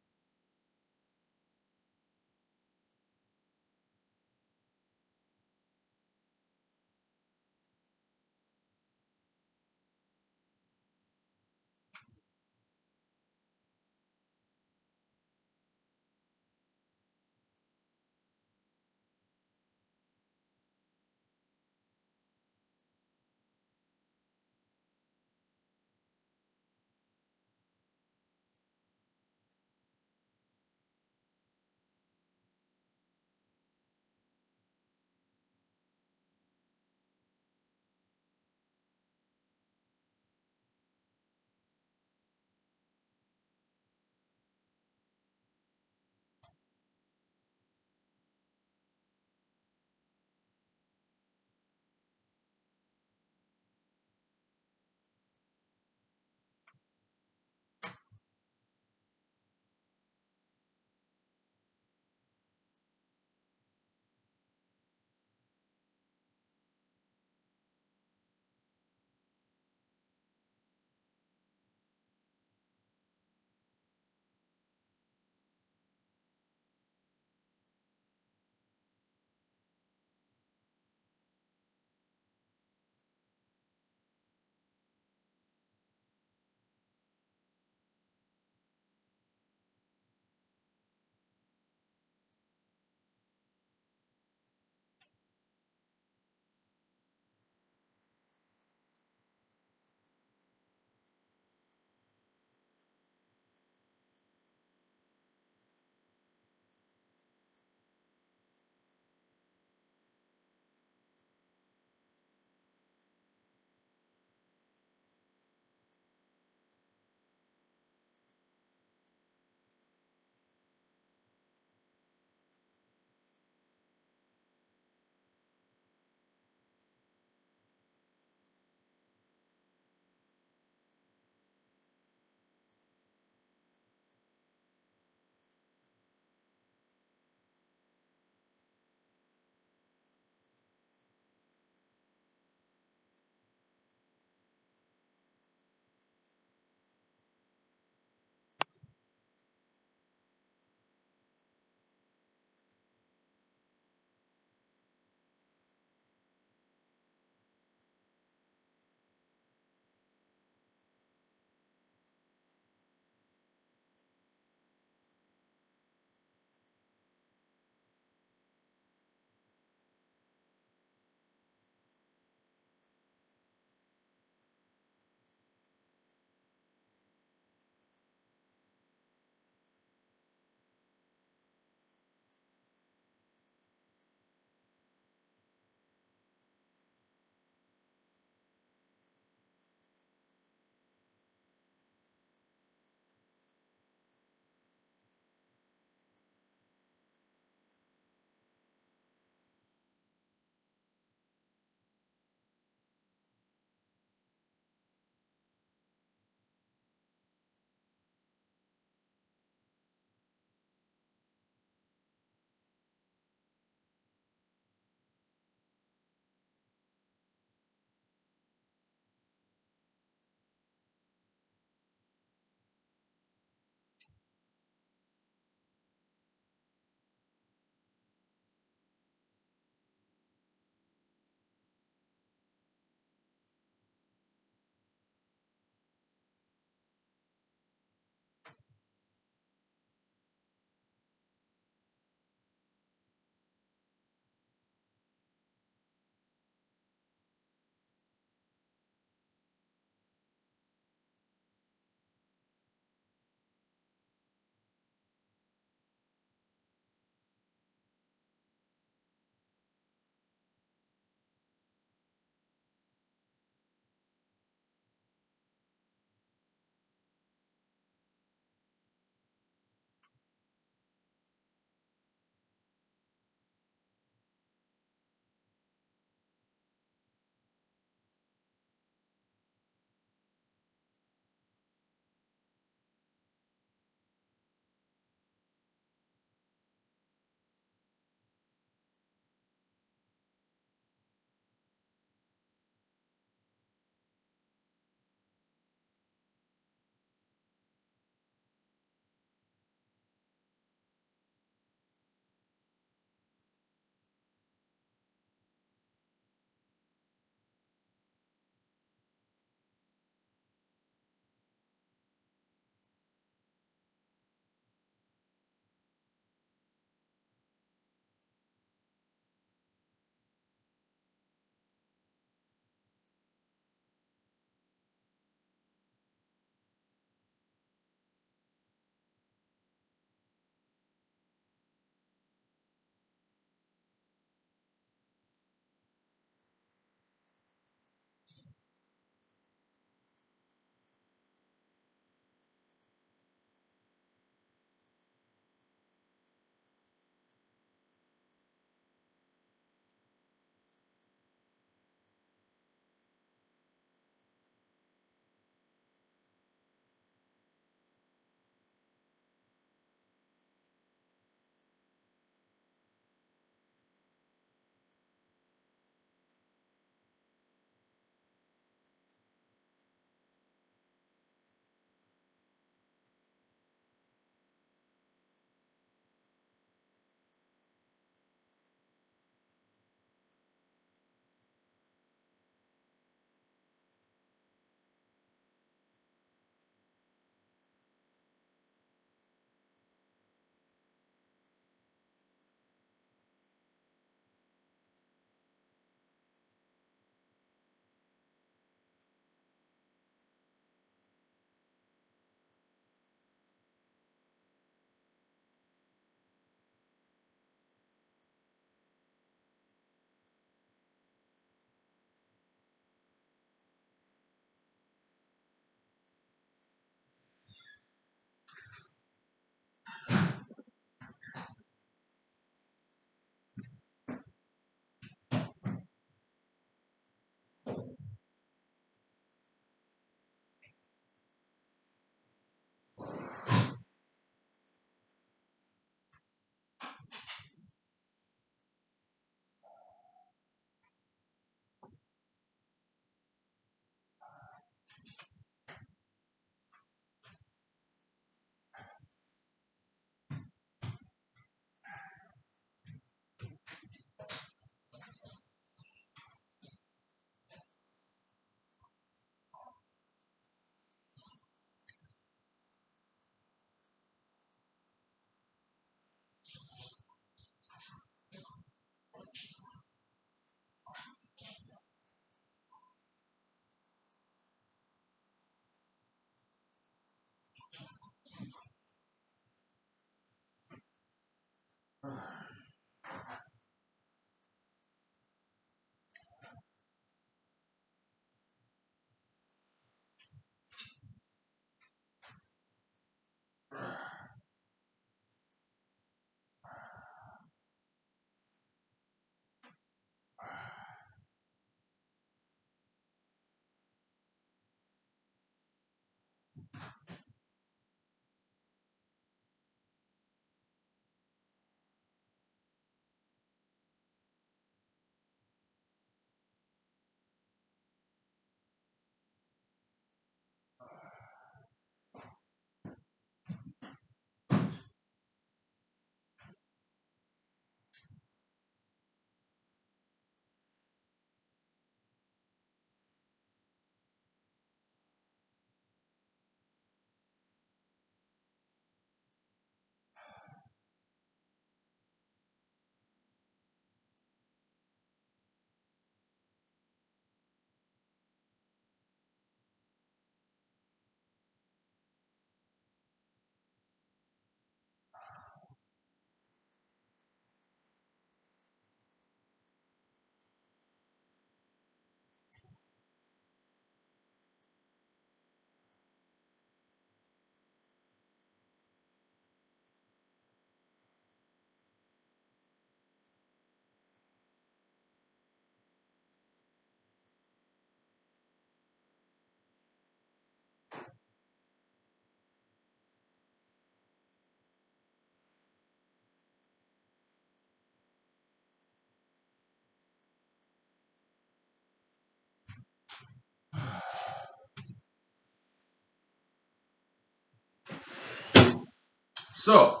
So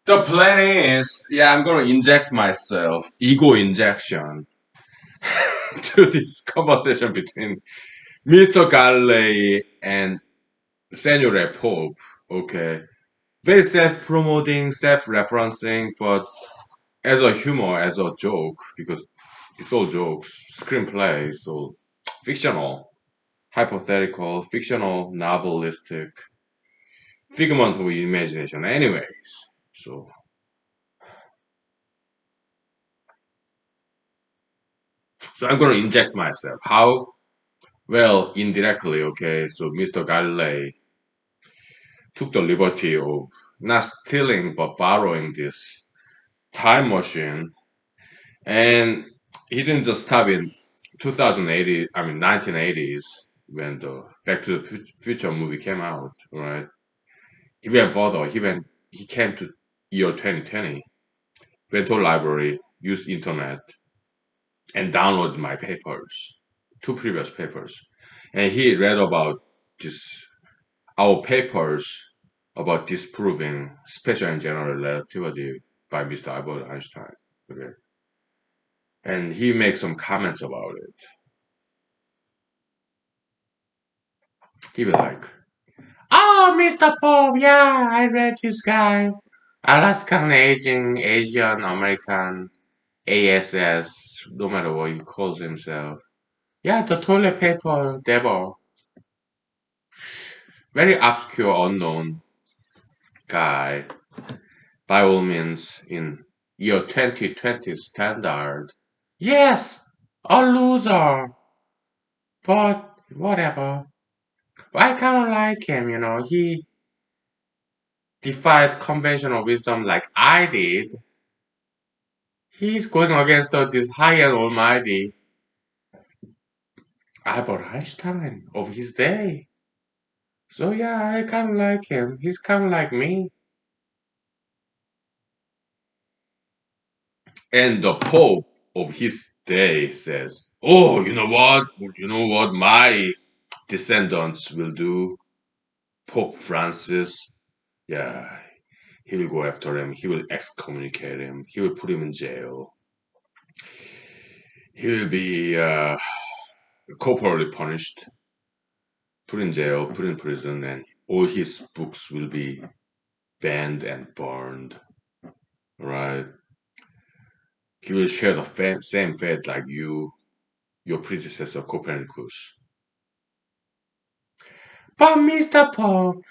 the plan is, yeah, I'm gonna inject myself, ego injection, to this conversation between Mr. Galilei and Senor Pope. Okay, very self-promoting, self-referencing, but as a humor, as a joke, because it's all jokes, screenplay, so fictional, hypothetical, fictional, novelistic, figment of imagination. Anyways, so I'm gonna inject myself. How? Well, indirectly, okay. So Mr. Galilei took the liberty of not stealing but borrowing this time machine, and he didn't just stop in 2080. I mean 1980s when the Back to the Future movie came out, right? He went further. He came to year 2020, went to a library, used internet, and downloaded my papers, two previous papers, and he read about this our papers about disproving special and general relativity by Mr. Albert Einstein. Okay, and he makes some comments about it. He was like, "Oh, Mr. Pope, yeah, I read this guy, Alaskan Asian American ASS, no matter what he calls himself. Yeah, the toilet paper devil, very obscure, unknown guy, by all means, in year 2020 standard. Yes, a loser, but whatever. I kind of like him, you know. He defied conventional wisdom like I did. He's going against this high and almighty Albert Einstein of his day. So yeah, I kind of like him. He's kind of like me. And the Pope of his day says, "Oh, you know what? You know what my descendants will do? Pope Francis, yeah, he will go after him. He will excommunicate him. He will put him in jail. He will be corporally punished, put in jail, put in prison, and all his books will be banned and burned. Right? He will share the same fate like you, your predecessor Copernicus." But Mr. Pope,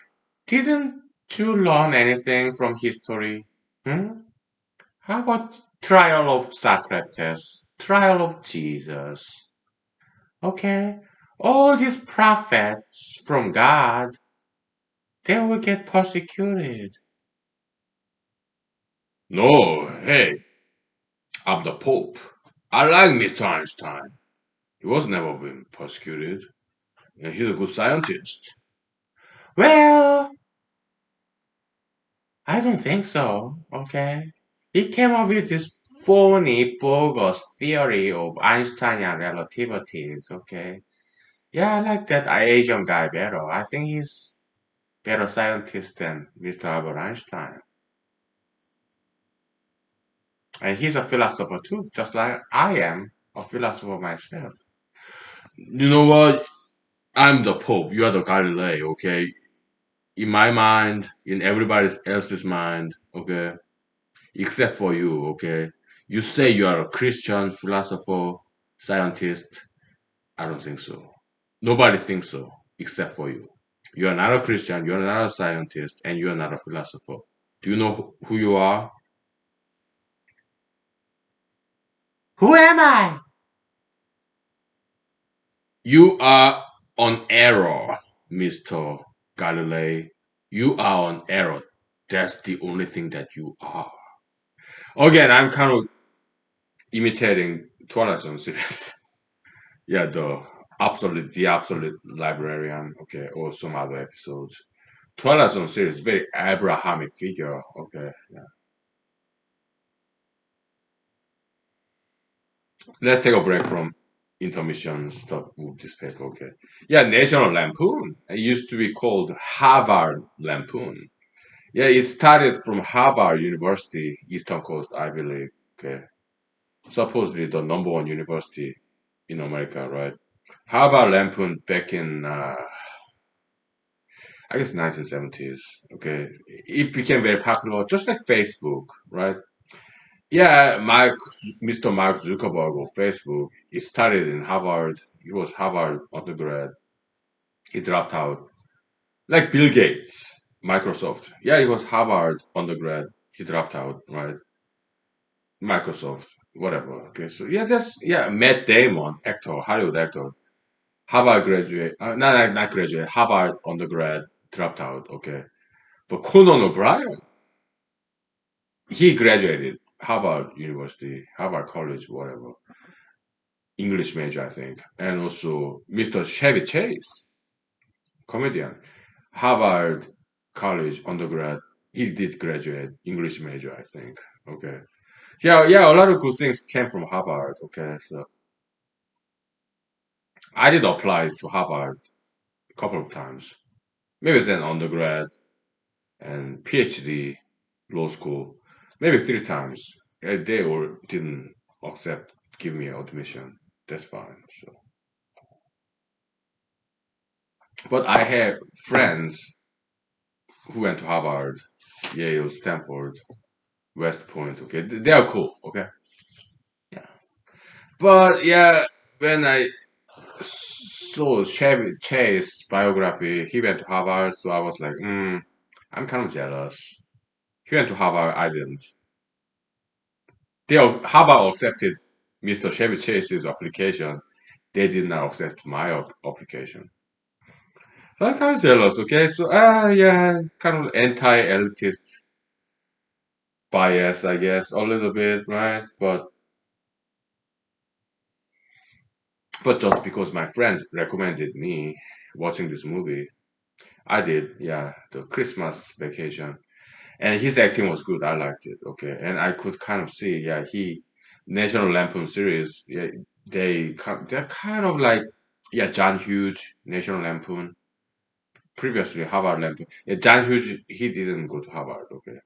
didn't you learn anything from history? Hmm? How about trial of Socrates, trial of Jesus? Okay, all these prophets from God, they will get persecuted. No, hey, I'm the Pope. I like Mr. Einstein. He was never been persecuted. And he's a good scientist. Well, I don't think so. Okay. He came up with this phony, bogus theory of Einsteinian relativities. Okay. Yeah, I like that Asian guy better. I think he's better scientist than Mr. Albert Einstein. And he's a philosopher too, just like I am a philosopher myself. You know what? I'm the Pope. You are the Galilei, okay? In my mind, in everybody else's mind, okay? Except for you, okay? You say you are a Christian philosopher, scientist. I don't think so. Nobody thinks so, except for you. You are not a Christian, you are not a scientist, and you are not a philosopher. Do you know who you are? Who am I? You are on error, Mr. Galilei. You are on error. That's the only thing that you are. Again, I'm kind of imitating Twilight Zone series. Yeah, the absolute librarian, okay, or some other episodes. Twilight Zone series, very Abrahamic figure, okay. Yeah. Let's take a break from intermission stuff with this paper, okay. Yeah, National Lampoon. It used to be called Harvard Lampoon. Yeah, it started from Harvard University, Eastern Coast, I believe. Okay, supposedly the number one university in America, right? Harvard Lampoon back in, I guess, 1970s. Okay, it became very popular, just like Facebook, right? Yeah, Mr. Mark Zuckerberg of Facebook, he started in Harvard. He was Harvard undergrad. He dropped out, like Bill Gates, Microsoft. Yeah, he was Harvard undergrad. He dropped out, right? Microsoft, whatever. Okay, so yeah, that's yeah. Matt Damon, actor, Hollywood actor, Harvard graduate, not graduate, Harvard undergrad, dropped out. Okay, but Conan O'Brien, he graduated Harvard University, Harvard College, whatever, English major, I think, and also Mr. Chevy Chase, comedian, Harvard College undergrad. He did graduate English major, I think. Okay. Yeah, yeah, a lot of good things came from Harvard. Okay, so I did apply to Harvard a couple of times. Maybe it's an undergrad and PhD law school. Maybe three times. They all didn't accept give me admission. That's fine. So, but I have friends who went to Harvard, Yale, Stanford, West Point. Okay, they are cool. Okay, yeah. But yeah, when I saw Chevy Chase biography, he went to Harvard, so I was like, I'm kind of jealous. He went to Harvard, I didn't. Harvard accepted Mr. Chevy Chase's application. They did not accept my application. So I'm kind of jealous, okay? So, yeah, kind of anti-elitist bias, I guess, a little bit, right? But just because my friends recommended me watching this movie, I did, yeah, the Christmas Vacation. And his acting was good. I liked it. Okay, and I could kind of see, yeah, National Lampoon series, yeah, they're kind of like, yeah, John Hughes, National Lampoon, previously Harvard Lampoon. Yeah, John Hughes, he didn't go to Harvard. Okay,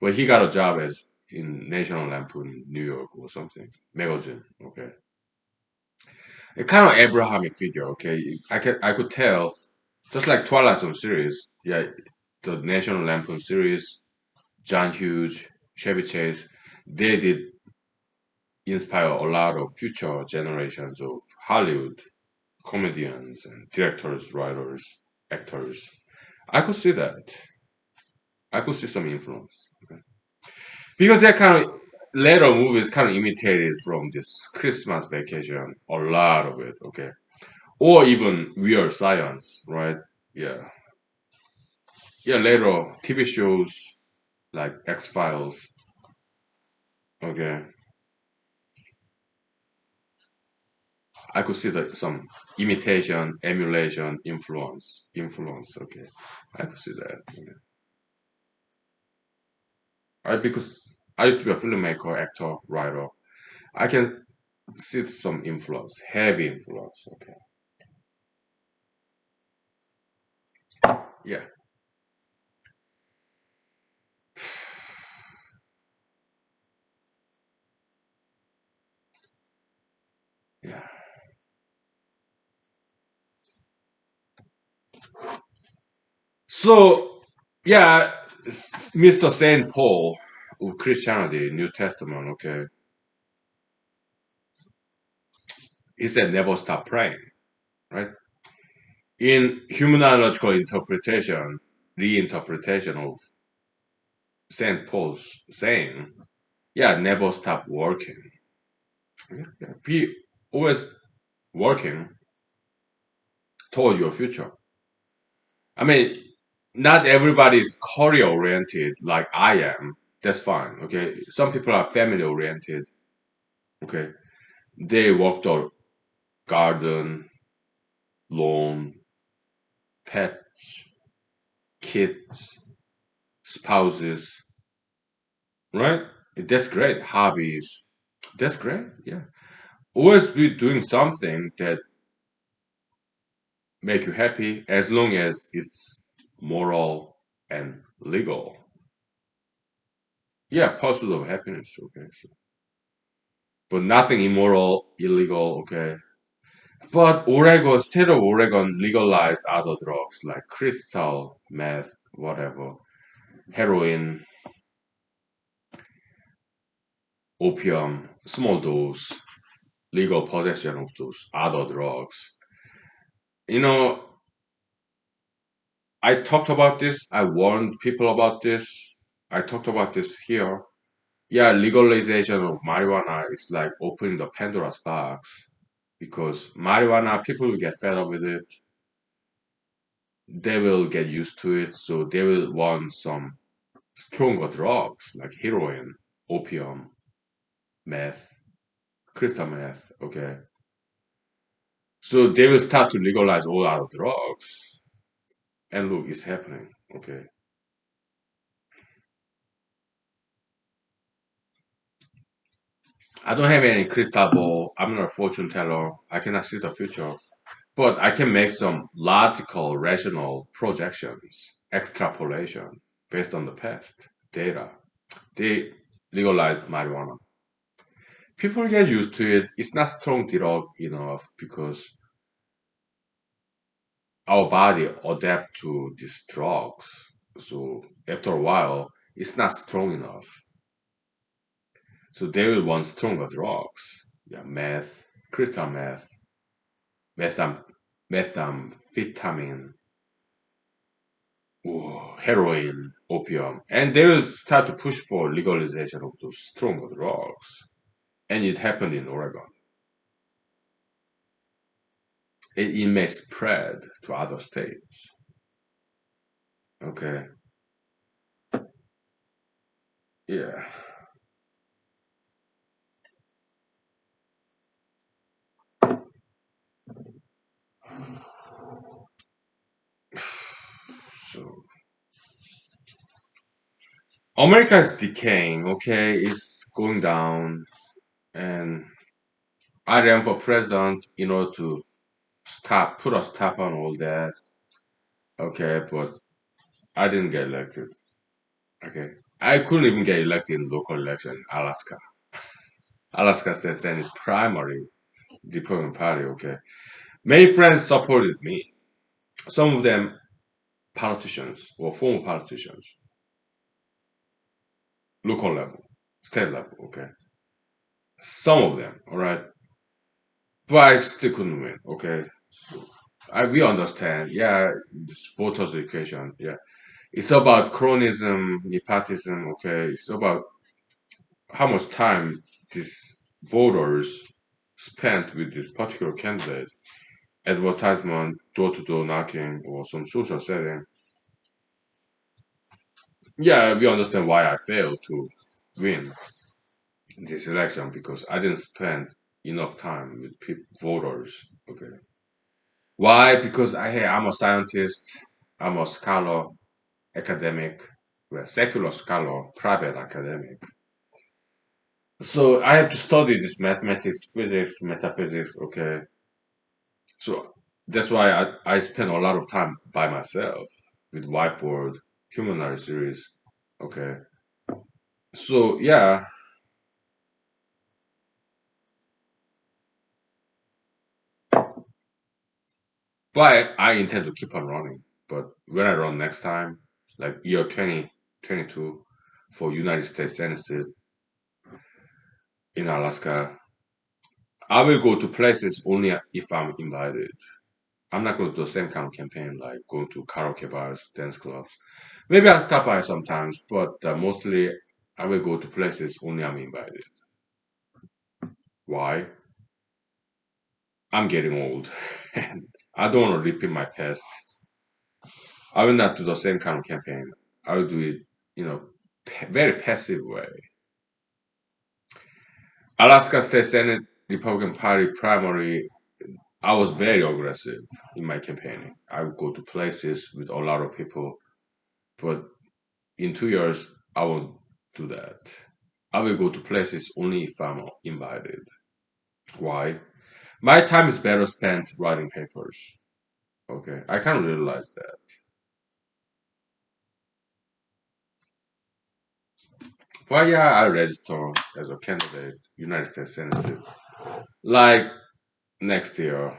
but he got a job as in National Lampoon, New York or something magazine. Okay, a kind of Abrahamic figure. Okay, I could tell, just like Twilight Zone series. Yeah, the National Lampoon series, John Hughes, Chevy Chase, they did inspire a lot of future generations of Hollywood comedians and directors, writers, actors. I could see that. I could see some influence. Okay. Because that kind of later movies kind of imitated from this Christmas Vacation, a lot of it, okay? Or even Weird Science, right? Yeah. Yeah, later TV shows like X Files, okay? I could see that some imitation, emulation, influence. Okay, I could see that. Yeah. Because I used to be a filmmaker, actor, writer. I can see some influence, heavy influence. Okay, yeah, yeah. So, yeah, Mr. Saint Paul of Christianity, New Testament. Okay, he said never stop praying. Right. In humanological interpretation, reinterpretation of Saint Paul's saying, yeah, never stop working. Yeah, yeah. Be always working toward your future. I mean, not everybody is career oriented like I am. That's fine. Okay. Some people are family oriented. Okay. They work the garden, lawn, pets, kids, spouses, right? That's great. Hobbies. That's great. Yeah. Always be doing something that make you happy as long as it's moral and legal. Yeah, pursuit of happiness. Okay, so, but nothing immoral, illegal. Okay, but Oregon, state of Oregon, legalized other drugs like crystal, meth, whatever, heroin, opium, small dose, legal possession of those other drugs. You know, I talked about this. I warned people about this. I talked about this here. Yeah, legalization of marijuana is like opening the Pandora's box because marijuana, people will get fed up with it. They will get used to it, so they will want some stronger drugs like heroin, opium, meth, crystal meth. Okay, so they will start to legalize all other drugs, and look, it's happening. Okay, I don't have any crystal ball. I'm not a fortune teller. I cannot see the future. But I can make some logical, rational projections, extrapolation based on the past data. They legalized marijuana. People get used to it. It's not strong drug enough because our body adapt to these drugs. So after a while, it's not strong enough. So they will want stronger drugs. Yeah, meth, crystal meth, metham, methamphetamine, heroin, opium, and they will start to push for legalization of those stronger drugs. And it happened in Oregon. It may spread to other states. Okay, yeah. So America is decaying. Okay, it's going down, and I ran for president in order to put a stop on all that. Okay, but I didn't get elected. Okay, I couldn't even get elected in local election in Alaska. Alaska State Senate primary Republican Party. Okay, many friends supported me. Some of them politicians or former politicians, local level, state level. Okay, some of them. All right, but I still couldn't win. Okay, so we understand. Yeah, this voters education. Yeah, it's about chronism, nepotism. Okay, it's about how much time these voters spent with this particular candidate, advertisement, door to door knocking, or some social setting. Yeah, we understand why I failed to win this election because I didn't spend. enough time with voters. Okay. Why? Because hey, I'm a scientist, I'm a scholar, academic, well, secular scholar, private academic. So I have to study this mathematics, physics, metaphysics. Okay. So that's why I spend a lot of time by myself with whiteboard, humanology series. Okay. So yeah, but I intend to keep on running. But when I run next time, like year 2022 for United States Senate in Alaska, I will go to places only if I'm invited. I'm not going to do the same kind of campaign like going to karaoke bars, dance clubs. Maybe I'll stop by sometimes, but mostly I will go to places only I'm invited. Why? I'm getting old and I don't want to repeat my past. I will not do the same kind of campaign. I will do it, you know, very passive way. Alaska State Senate Republican Party primary, I was very aggressive in my campaigning. I would go to places with a lot of people, but in 2 years, I won't do that. I will go to places only if I'm invited. Why? My time is better spent writing papers. Okay, I kind of realize that. Well, yeah, I register as a candidate, United States Senate, like next year,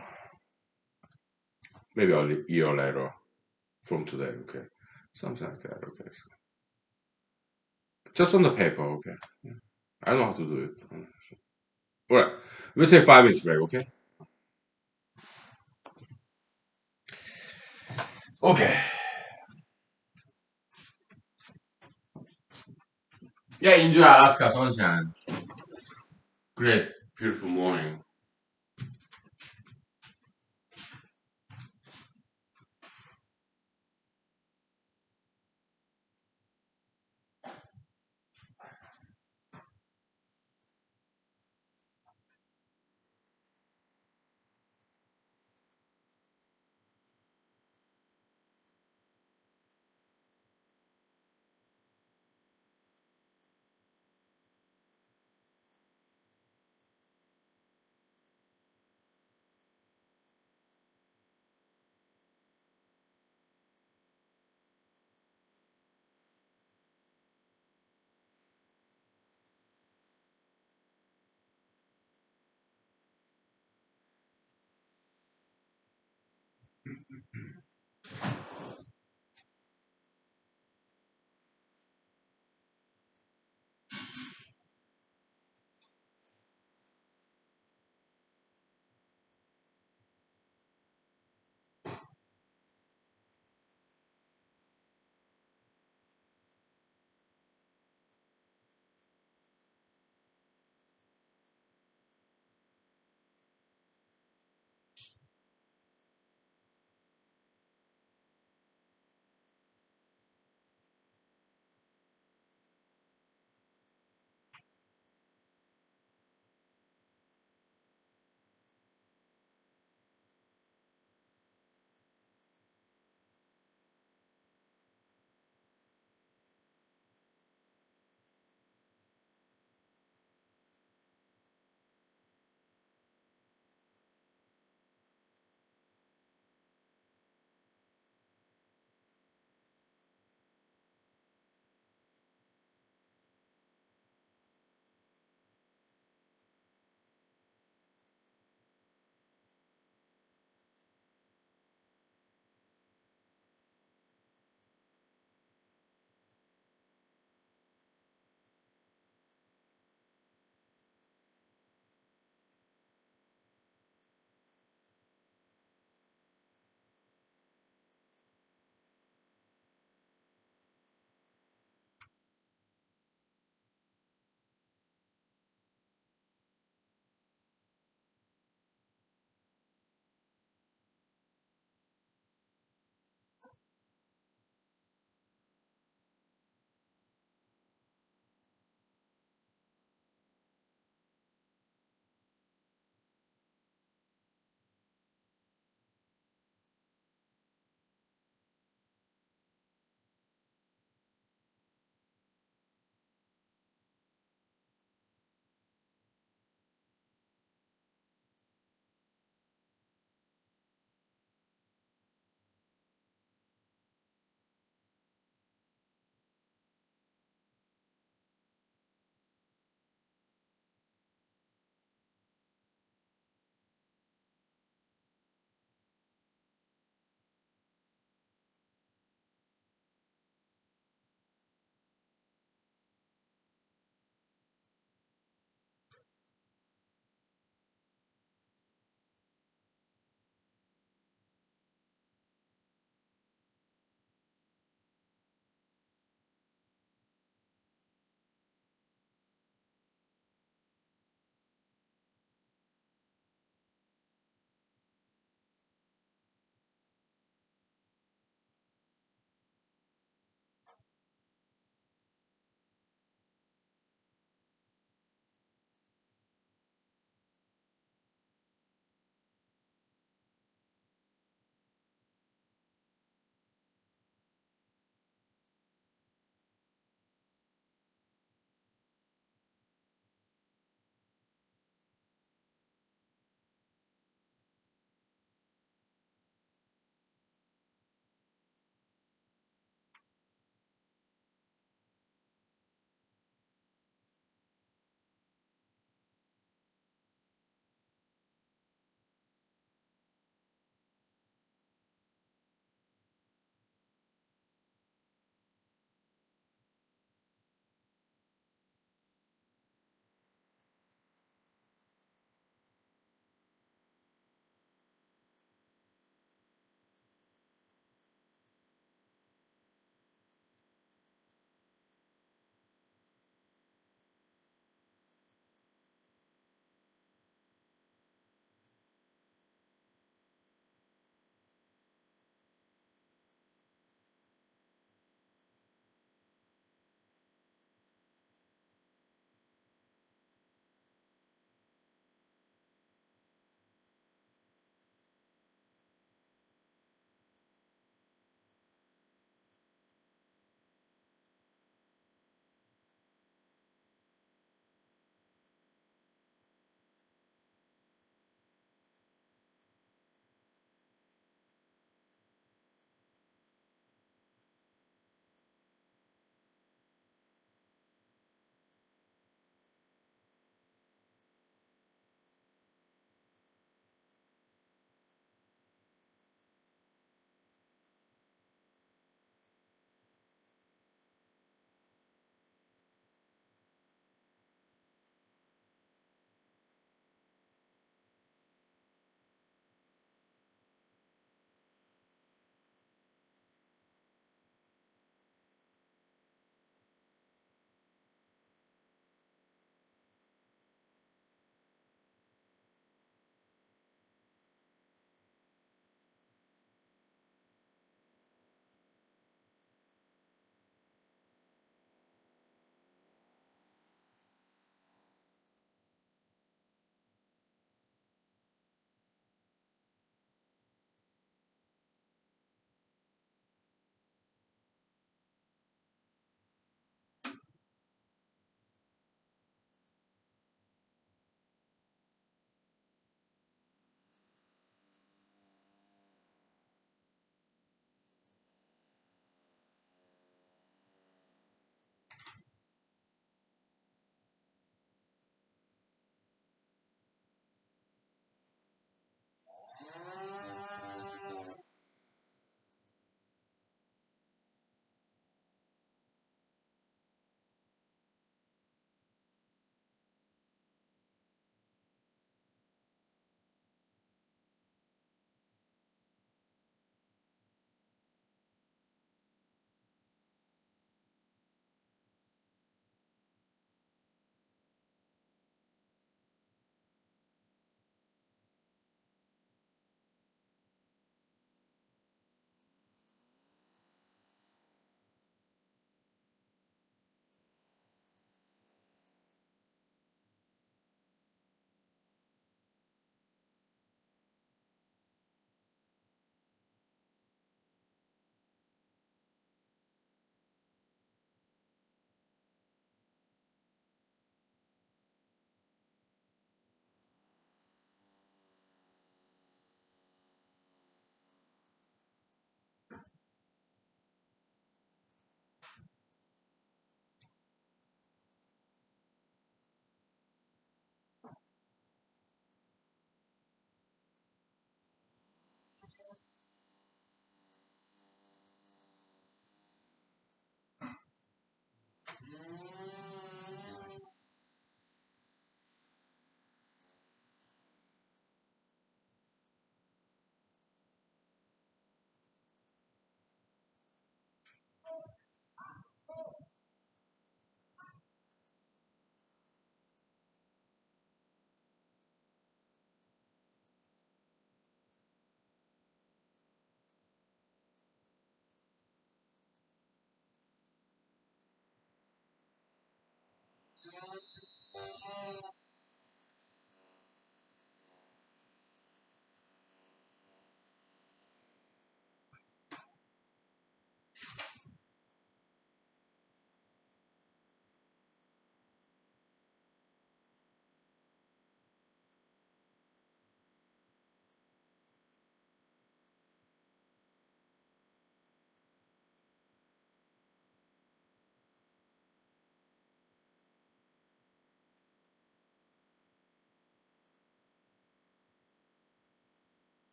maybe a year later from today. Okay, something like that. Okay, just on the paper. Okay, yeah. I know how to do it. All right, we'll take 5 minutes break. Okay. Okay. Yeah, enjoy Alaska sunshine. Great, beautiful morning.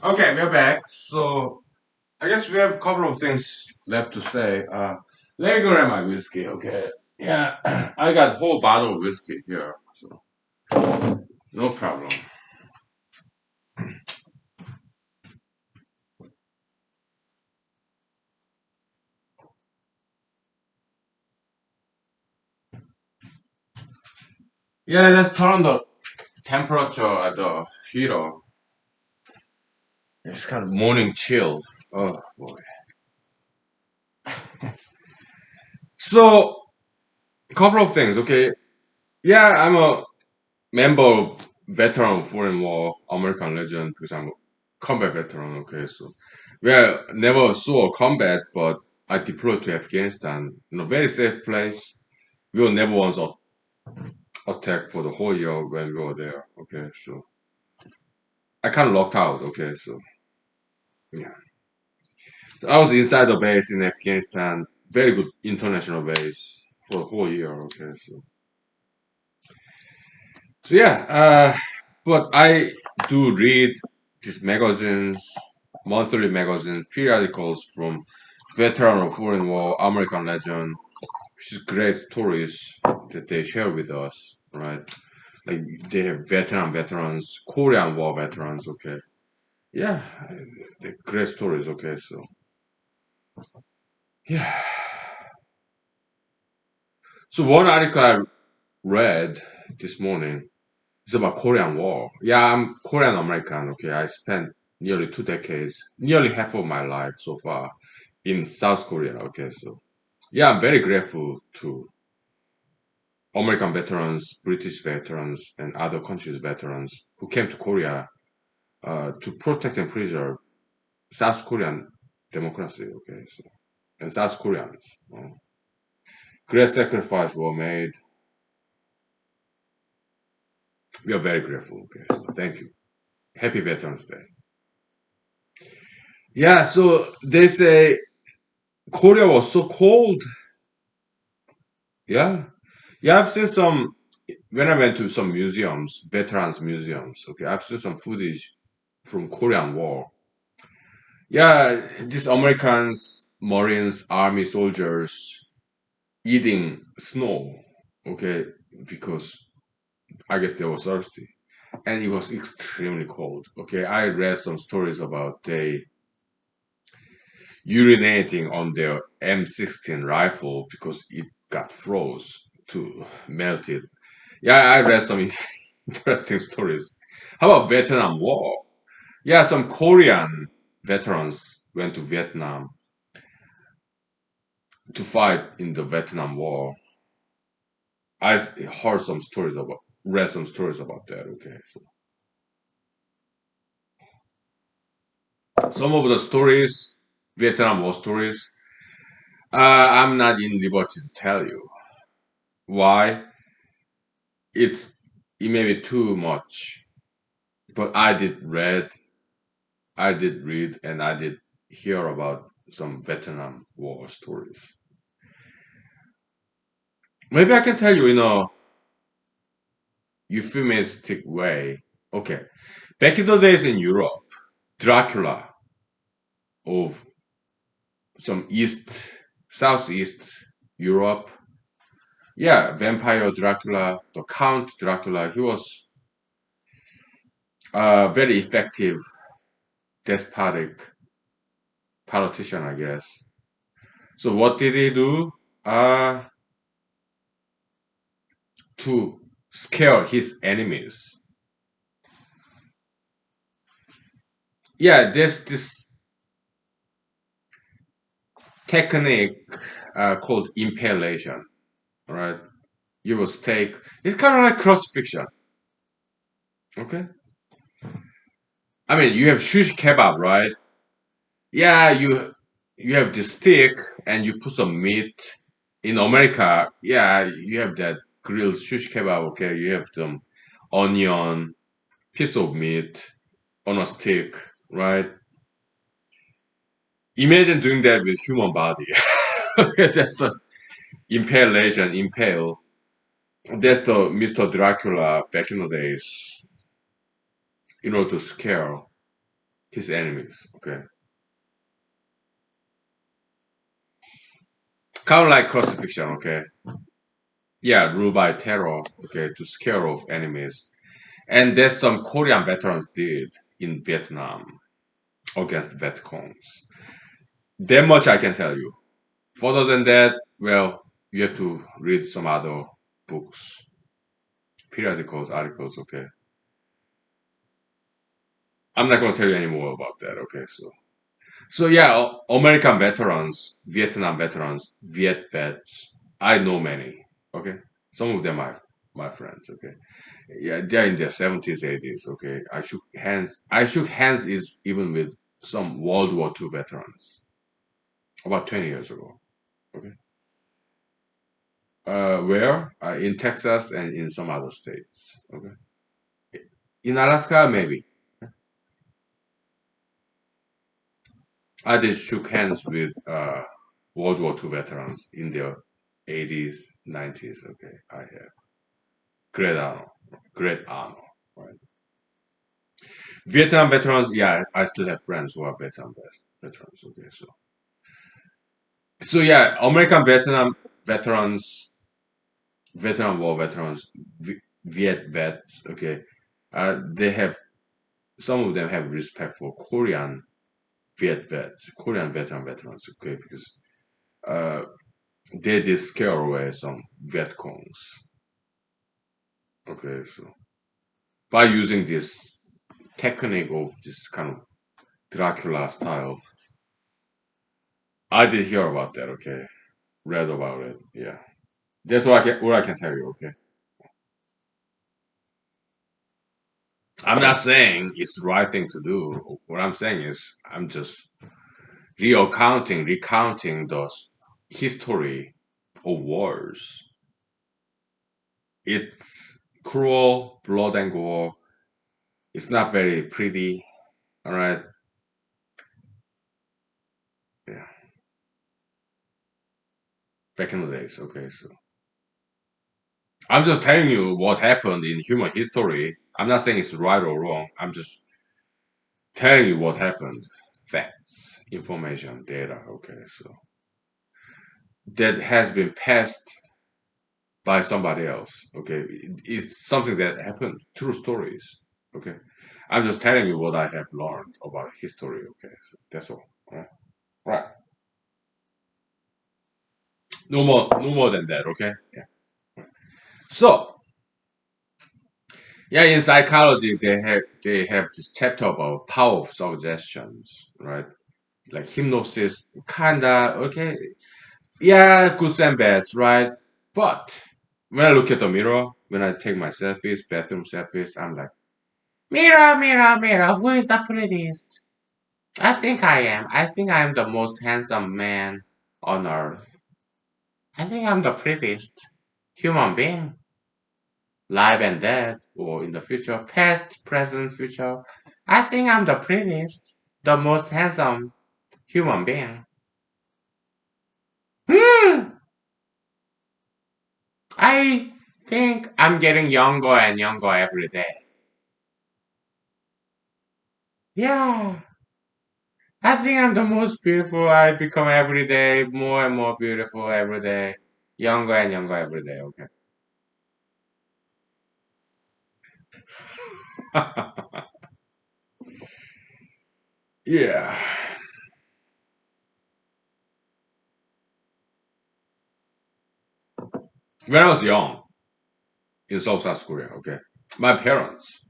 Okay, we're back. So I guess we have a couple of things left to say. Let me grab my whiskey. Okay. Yeah, I got whole bottle of whiskey here, so no problem. Yeah, let's turn on the temperature at the heater. It's kind of morning chill. Oh boy. So, a couple of things. Okay. Yeah, I'm a member of veteran of foreign war, American Legion, because I'm a combat veteran. Okay, so well, never saw combat, but I deployed to Afghanistan in a very safe place. We were never once attacked for the whole year when we were there. Okay, so I kind of locked out. Okay, so yeah, so I was inside the base in Afghanistan, very good international base for the whole year. Okay, so yeah, but I do read these magazines, monthly magazines, periodicals from veteran of foreign war, American legend, which is great stories that they share with us, right? Like they have veterans, Korean War veterans. Okay, yeah, the great stories. Okay, so yeah. So one article I read this morning is about Korean War. Yeah, I'm Korean American. Okay, I spent nearly 2 decades, nearly half of my life so far in South Korea. Okay, so yeah, I'm very grateful to American veterans, British veterans, and other countries' veterans who came to Korea to protect and preserve South Korean democracy. Okay, so and South Koreans, great sacrifice were made. We are very grateful. Okay, so thank you. Happy Veterans Day. Yeah, so they say Korea was so cold. Yeah, yeah. I've seen some when I went to some museums, veterans museums. Okay, I've seen some footage from Korean War. Yeah, these Americans, Marines, Army soldiers eating snow. Okay, because I guess they were thirsty, and it was extremely cold. Okay, I read some stories about they urinating on their M16 rifle because it got froze to melt it. Yeah, I read some interesting stories. How about Vietnam War? Yeah, some Korean veterans went to Vietnam to fight in the Vietnam War. I heard some stories about, read some stories about that. Okay, some of the stories, Vietnam War stories, I'm not in liberty to tell you why. It's it may be too much, but I did read, and I did hear about some Vietnam War stories. Maybe I can tell you in a euphemistic way. Okay, back in the days in Europe, Dracula of some southeast Europe. Yeah, vampire Dracula, the Count Dracula. He was a very effective, despotic politician, I guess. So what did he do? Uh, to scare his enemies. Yeah, there's this technique called impalation. All right, you will stake. It's kind of like crucifixion. Okay, I mean you have shish kebab, right? Yeah, you have the stick and you put some meat. In America, yeah, you have that grilled shish kebab. Okay, you have some onion, piece of meat on a stick, right? Imagine doing that with human body. That's the impalation, impale. That's the Mr. Dracula back in the days, in order to scare his enemies. Okay, kind of like crucifixion. Okay, yeah, rule by terror. Okay, to scare off enemies. And that's some Korean veterans did in Vietnam against Vietcongs. That much I can tell you. Further than that, well, you have to read some other books, periodicals, articles. Okay, I'm not going to tell you any more about that. Okay, so yeah, American veterans, Vietnam veterans, Viet vets. I know many. Okay, some of them are my friends. Okay, yeah, they're in their 70s, 80s. Okay, I shook hands. I shook hands is even with some World War II veterans about 20 years ago. Okay, where? In Texas and in some other states. Okay, in Alaska maybe. I just shook hands with World War II veterans in their 80s, 90s. Okay, I have great honor, great honor. Right. Vietnam veterans, yeah, I still have friends who are veterans. Okay, so So yeah, American veterans, Vietnam War veterans, Viet vets. Okay, they have some of them have respect for Korean Viet vets, Korean veterans. Okay, because uh, they did scare away some Viet Congs. Okay, so by using this technique of this kind of Dracula style, I did hear about that. Okay, read about it. Yeah, that's what I can tell you. Okay, I'm not saying it's the right thing to do. What I'm saying is I'm just recounting those history of wars. It's cruel, blood and gore. It's not very pretty. All right. Yeah. Back in the days. Okay. So I'm just telling you what happened in human history. I'm not saying it's right or wrong. I'm just telling you what happened. Facts, information, data. Okay. So that has been passed by somebody else. Okay. It's something that happened. True stories. Okay. I'm just telling you what I have learned about history. Okay. So that's all. All right. Right. No more than that. Okay. Yeah. So yeah, in psychology, they have this chapter about power of suggestions, right? Like hypnosis, kinda okay. Yeah, good and bad, right? But when I look at the mirror, when I take my selfies, bathroom selfies, I'm like, mirror, mirror, mirror, who is the prettiest? I think I am. I think I am the most handsome man on earth. I think I'm the prettiest human being, live and dead, or in the future, past, present, future. I think I'm the prettiest, the most handsome human being. Hmm. I think I'm getting younger and younger every day. Yeah. I think I'm the most beautiful. I become every day more and more beautiful every day. Younger and younger every day, okay. Yeah. When I was young in South Korea, okay, my parents.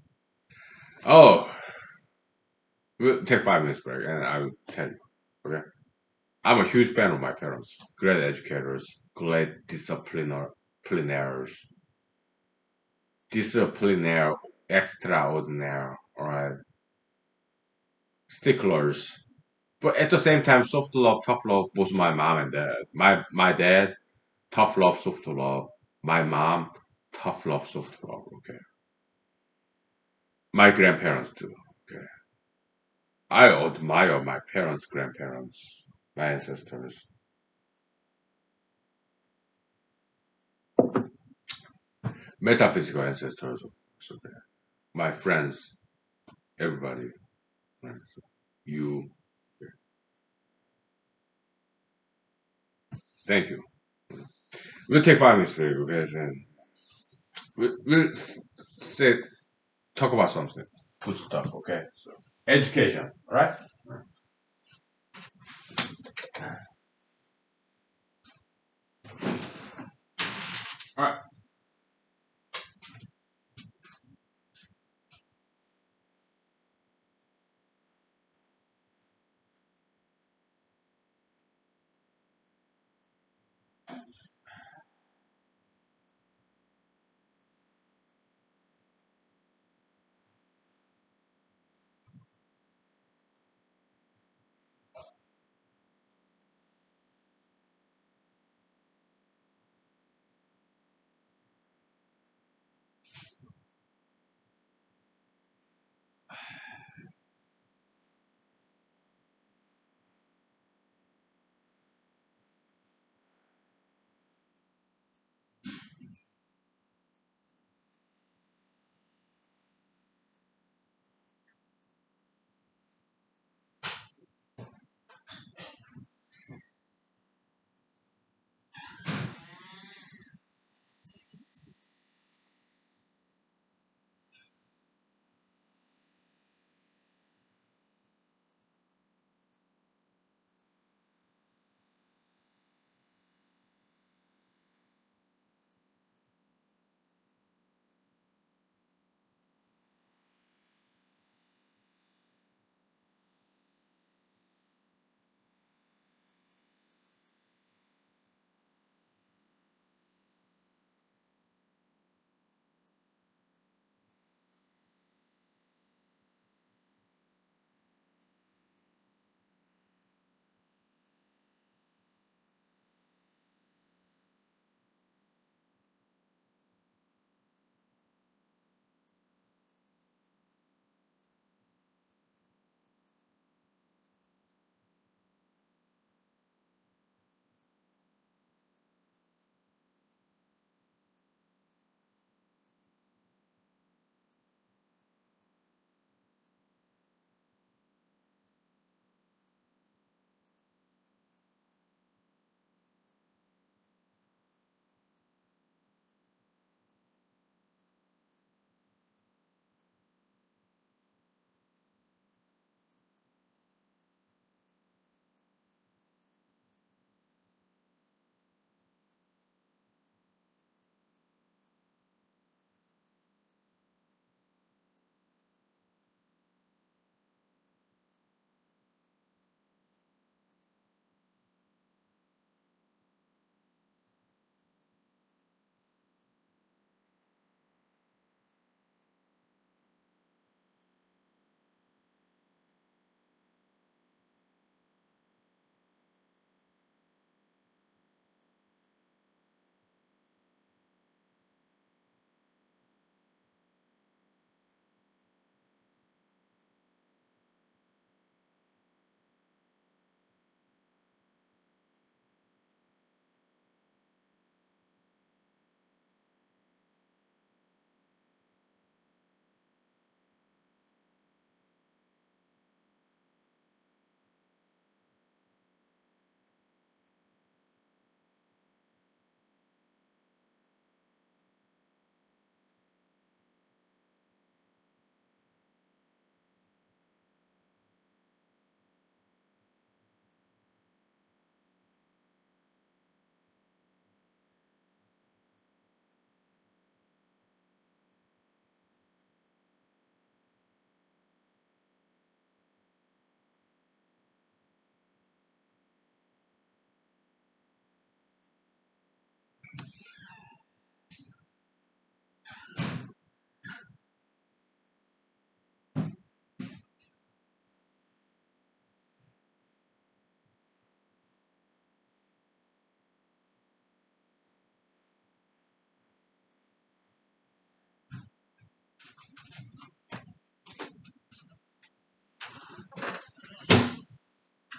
Oh, we'll take 5 minutes break and I will tell you. Okay. I'm a huge fan of my parents. Great educators, great disciplinaire, extraordinaire, alright, sticklers. But at the same time, soft love, tough love, both my mom and dad. My dad, tough love, soft love. My mom, tough love, soft love. Okay. My grandparents too. Okay. I admire my parents, grandparents, my ancestors, metaphysical ancestors, of course. Okay. My friends, everybody. Right? So you. Okay. Thank you. We'll take 5 minutes break, okay? And we'll say, talk about something. Good stuff, okay? So, education, all right? All right.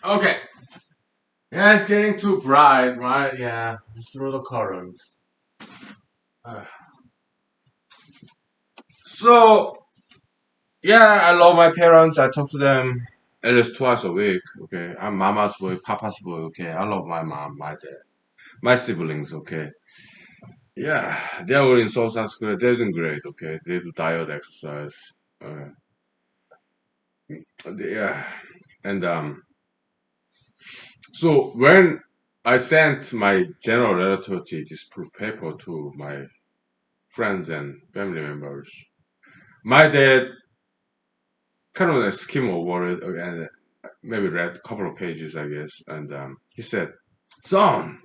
Okay. Yeah, it's getting too bright, right? Yeah, through the current. Uh, So, yeah, I love my parents. I talk to them at least twice a week. Okay, I'm mama's boy, papa's boy. Okay, I love my mom, my dad, my siblings. Okay, yeah, they're all in South Korea. They're doing great. Okay, they do diet exercise. Uh, yeah, and so when I sent my general relativity disproof paper to my friends and family members, my dad kind of like skim over it and maybe read a couple of pages, I guess, and he said, "Son,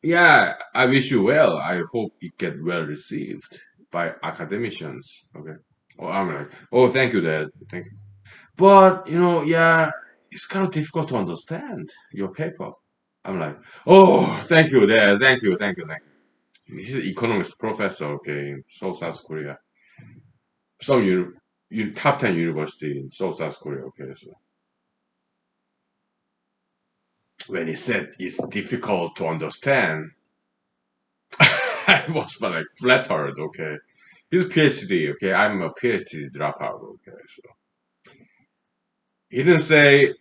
yeah, I wish you well. I hope it get well received by academicians." Okay. Oh, I'm like, "Oh, thank you, Dad. Thank you." But yeah, it's kind of difficult to understand your paper. I'm like, "Oh, thank you, Dad. Thank you, thank you, thank you." He's an economics professor, okay, in Seoul, South Korea. Some top 10 university in Seoul, South Korea, okay. So when he said it's difficult to understand, I was like flattered, okay. He's a PhD, okay. I'm a PhD dropout, okay. So he didn't say,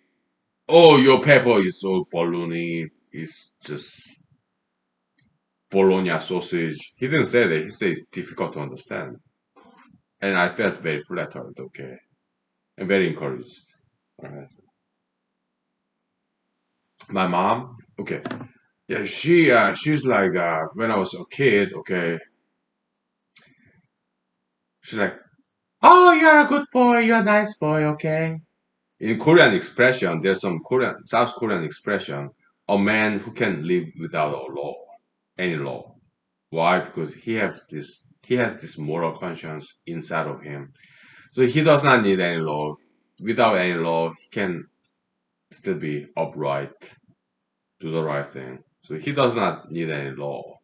"Oh, your paper is so baloney. It's just bologna sausage." He didn't say that. He said it's difficult to understand, and I felt very flattered, okay, and very encouraged. All right. My mom, okay, yeah, she's like when I was a kid, okay, she's like, "Oh, you're a good boy. You're a nice boy, okay." In Korean expression, there's some Korean, South Korean expression, a man who can live without a law, any law. Why? Because he has this moral conscience inside of him. So he does not need any law. Without any law, he can still be upright, do the right thing. So he does not need any law.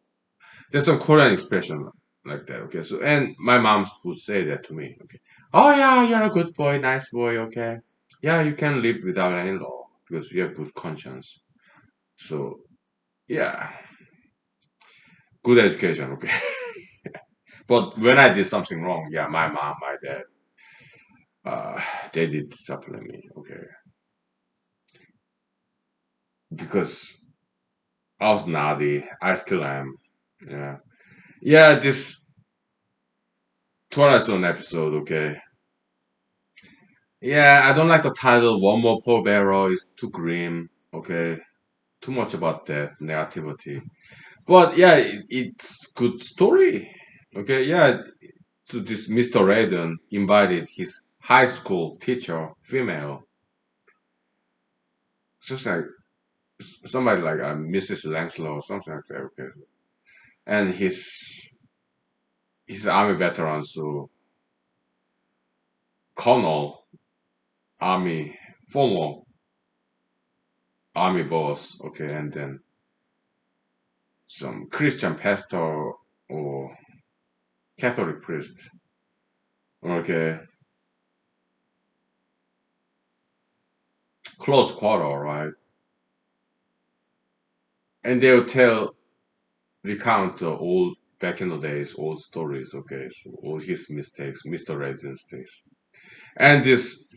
There's some Korean expression like that. Okay. So and my mom would say that to me. Okay. "Oh yeah, you're a good boy, nice boy. Okay. Yeah, you can live without any law because you have good conscience." So yeah, good education. Okay. But when I did something wrong, yeah, my mom, my dad, uh, they did discipline me. Okay, because I was naughty. I still am. Yeah. Yeah. This Twilight Zone episode. Okay. Yeah, I don't like the title. One more poor barrel is too grim. Okay, too much about death, negativity. But yeah, it's good story. Okay, yeah. So this Mr. Raiden invited his high school teacher, female, just like somebody like Mrs. Langslow or something like that. Okay, and he's army veteran, so colonel, army, former army boss. Okay, and then some Christian pastor or Catholic priest. Okay, close quarter, right? And they'll recount the old back in the days, old stories. Okay, so all his mistakes, Mr. Red's mistakes, and this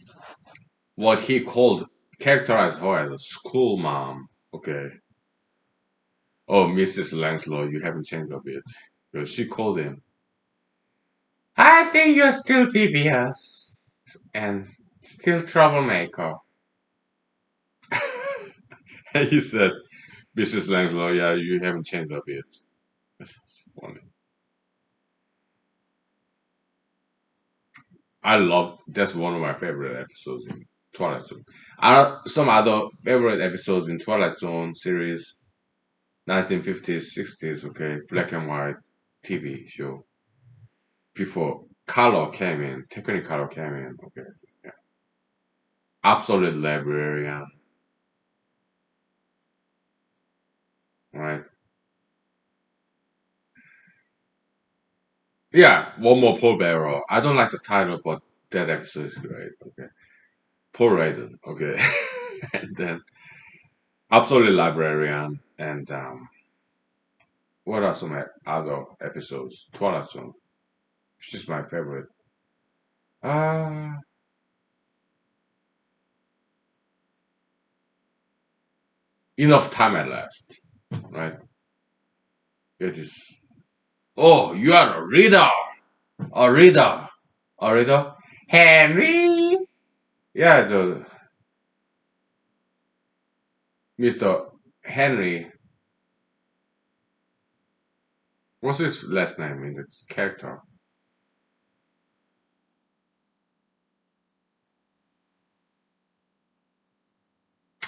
what he called characterized her as a school mom. Okay, oh Mrs. Langslow, you haven't changed a bit. Because she called him. "I think you're still devious and still troublemaker." And he said, "Mrs. Langslow, yeah, you haven't changed a bit." That's funny. I love that's one of my favorite episodes in Twilight Zone. Some other favorite episodes in Twilight Zone series, 1950s, 60s, okay, black and white TV show before color came in, Technicolor came in, okay, yeah. Absolute Librarian, right? Yeah, one more Paul Barrow. I don't like the title, but that episode is great. Okay, Paul Raiden. Okay, and then Absolute Librarian, and what are some other episodes? Twilight Zone, which is my favorite. Uh, Enough Time at Last, right? It is. Oh, you are a reader, a reader, a reader. Henry. Yeah, the Mr. Henry. What's his last name in this character?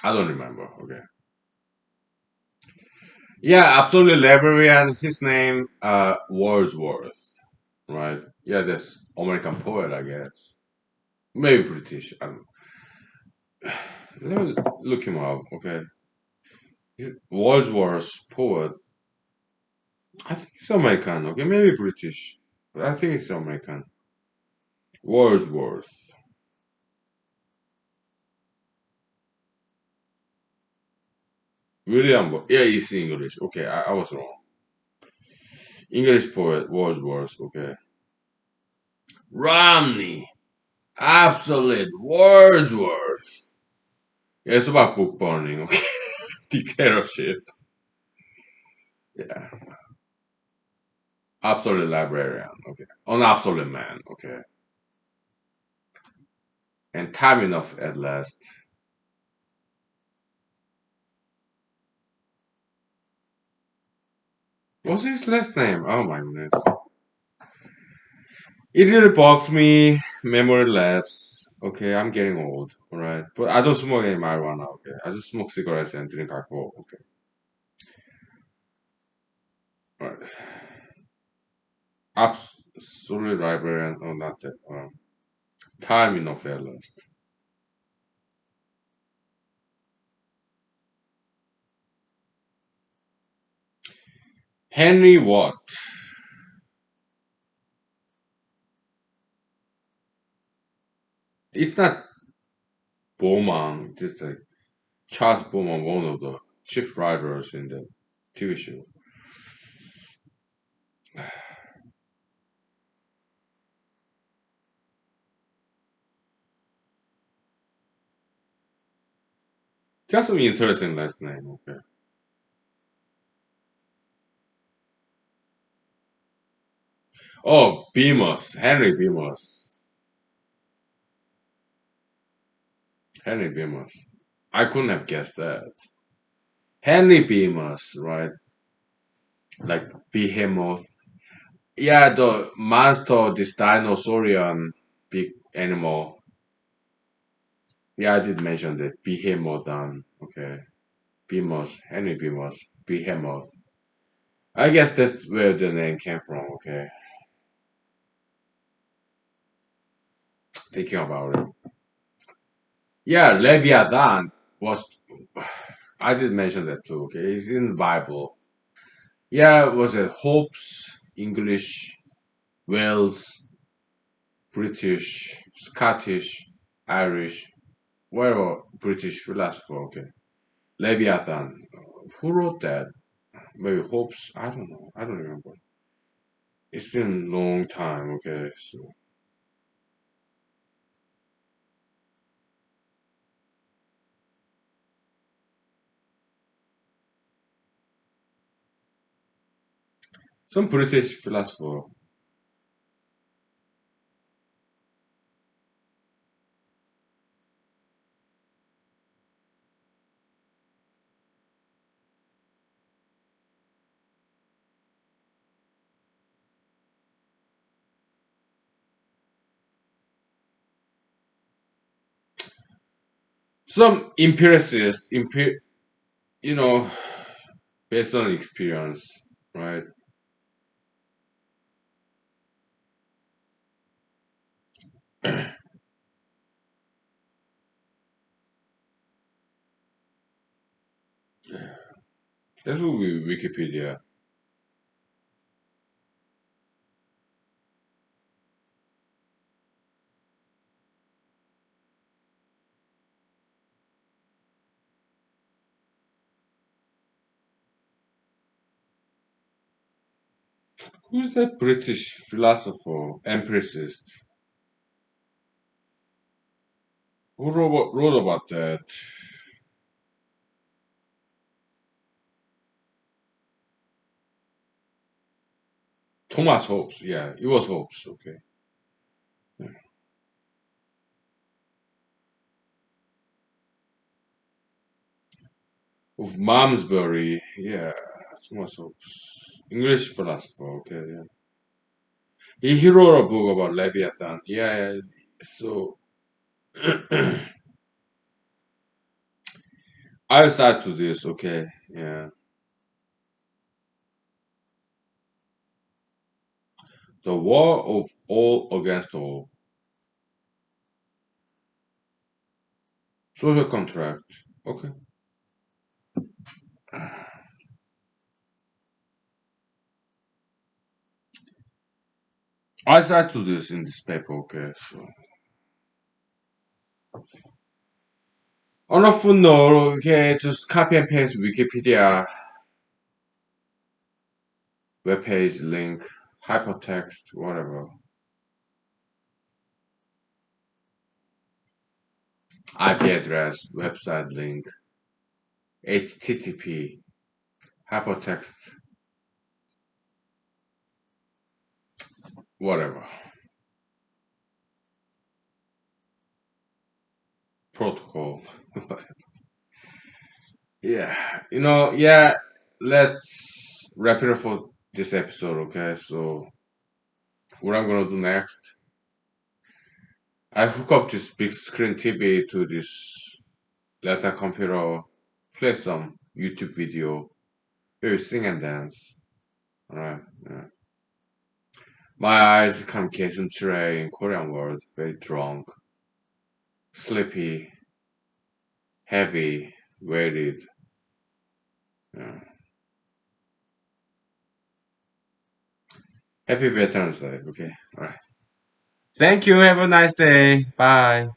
I don't remember. Okay. Yeah, absolutely librarian. His name, Wordsworth, right? Yeah, that's American poet, I guess. Maybe British. Let me look him up. Okay, Wordsworth poet. I think it's American. Okay, maybe British, but I think it's American. Wordsworth. William. Yeah, it's English. Okay, I was wrong. English poet Wordsworth. Okay. Romney. Absolute Wordsworth. Yeah, it's about book burning. Okay, dictatorship. Yeah, absolute librarian. Okay, an absolute man. Okay, and time enough at last. What's his last name? Oh my goodness. It really bugs me. Memory lapse. Okay, I'm getting old. Alright, but I don't smoke any marijuana. Okay, I just smoke cigarettes and drink alcohol. Okay, alright. Absolute librarian. Oh, not that. Time enough at last. Henry Watt. It's not Bowman. It's like Charles Bowman, one of the chief writers in the TV show. Just an interesting last name. Okay. Oh, Bemus. Henry Bemus. Henry Bemus. I couldn't have guessed that. Henry Bemus, right? Like Behemoth. Yeah, the monster, this dinosaurian big animal. Yeah, I did mention that. Behemoth. Okay. Bemus. Henry Bemus. Behemoth. I guess that's where the name came from. Okay. Thinking about it. Yeah, Leviathan was. I did mention that too. Okay, it's in the Bible. Yeah, was it Hopes, English, Wales, British, Scottish, Irish, whatever British philosopher. Okay, Leviathan. Who wrote that? Maybe Hopes. I don't know. I don't remember. It's been a long time. Okay, so some British philosopher. Some empiricist, you know, based on experience, right? That will be Wikipedia. Who's that British philosopher, empiricist? Who wrote about that? Thomas Hobbes. Yeah, it was Hobbes. Okay. Yeah. Of Malmesbury. Yeah, Thomas Hobbes. English philosopher. Okay. Yeah. He wrote a book about Leviathan. Yeah. Yeah. So I'll start to this. Okay. Yeah. The war of all against all. Social contract. Okay. I start to this in this paper. Okay. So on a footnote, okay, just copy and paste Wikipedia webpage link, hypertext, whatever. IP address, website link, HTTP, hypertext, whatever. Protocol. Yeah, yeah, let's wrap it up for this episode, okay? So, what I'm gonna do next, I hook up this big screen TV to this laptop computer, play some YouTube video, maybe sing and dance. Alright, yeah. My eyes come tray in Korean word, very drunk, sleepy, heavy, weighted. Yeah. Happy Veterans Day, okay? Alright. Thank you, have a nice day. Bye.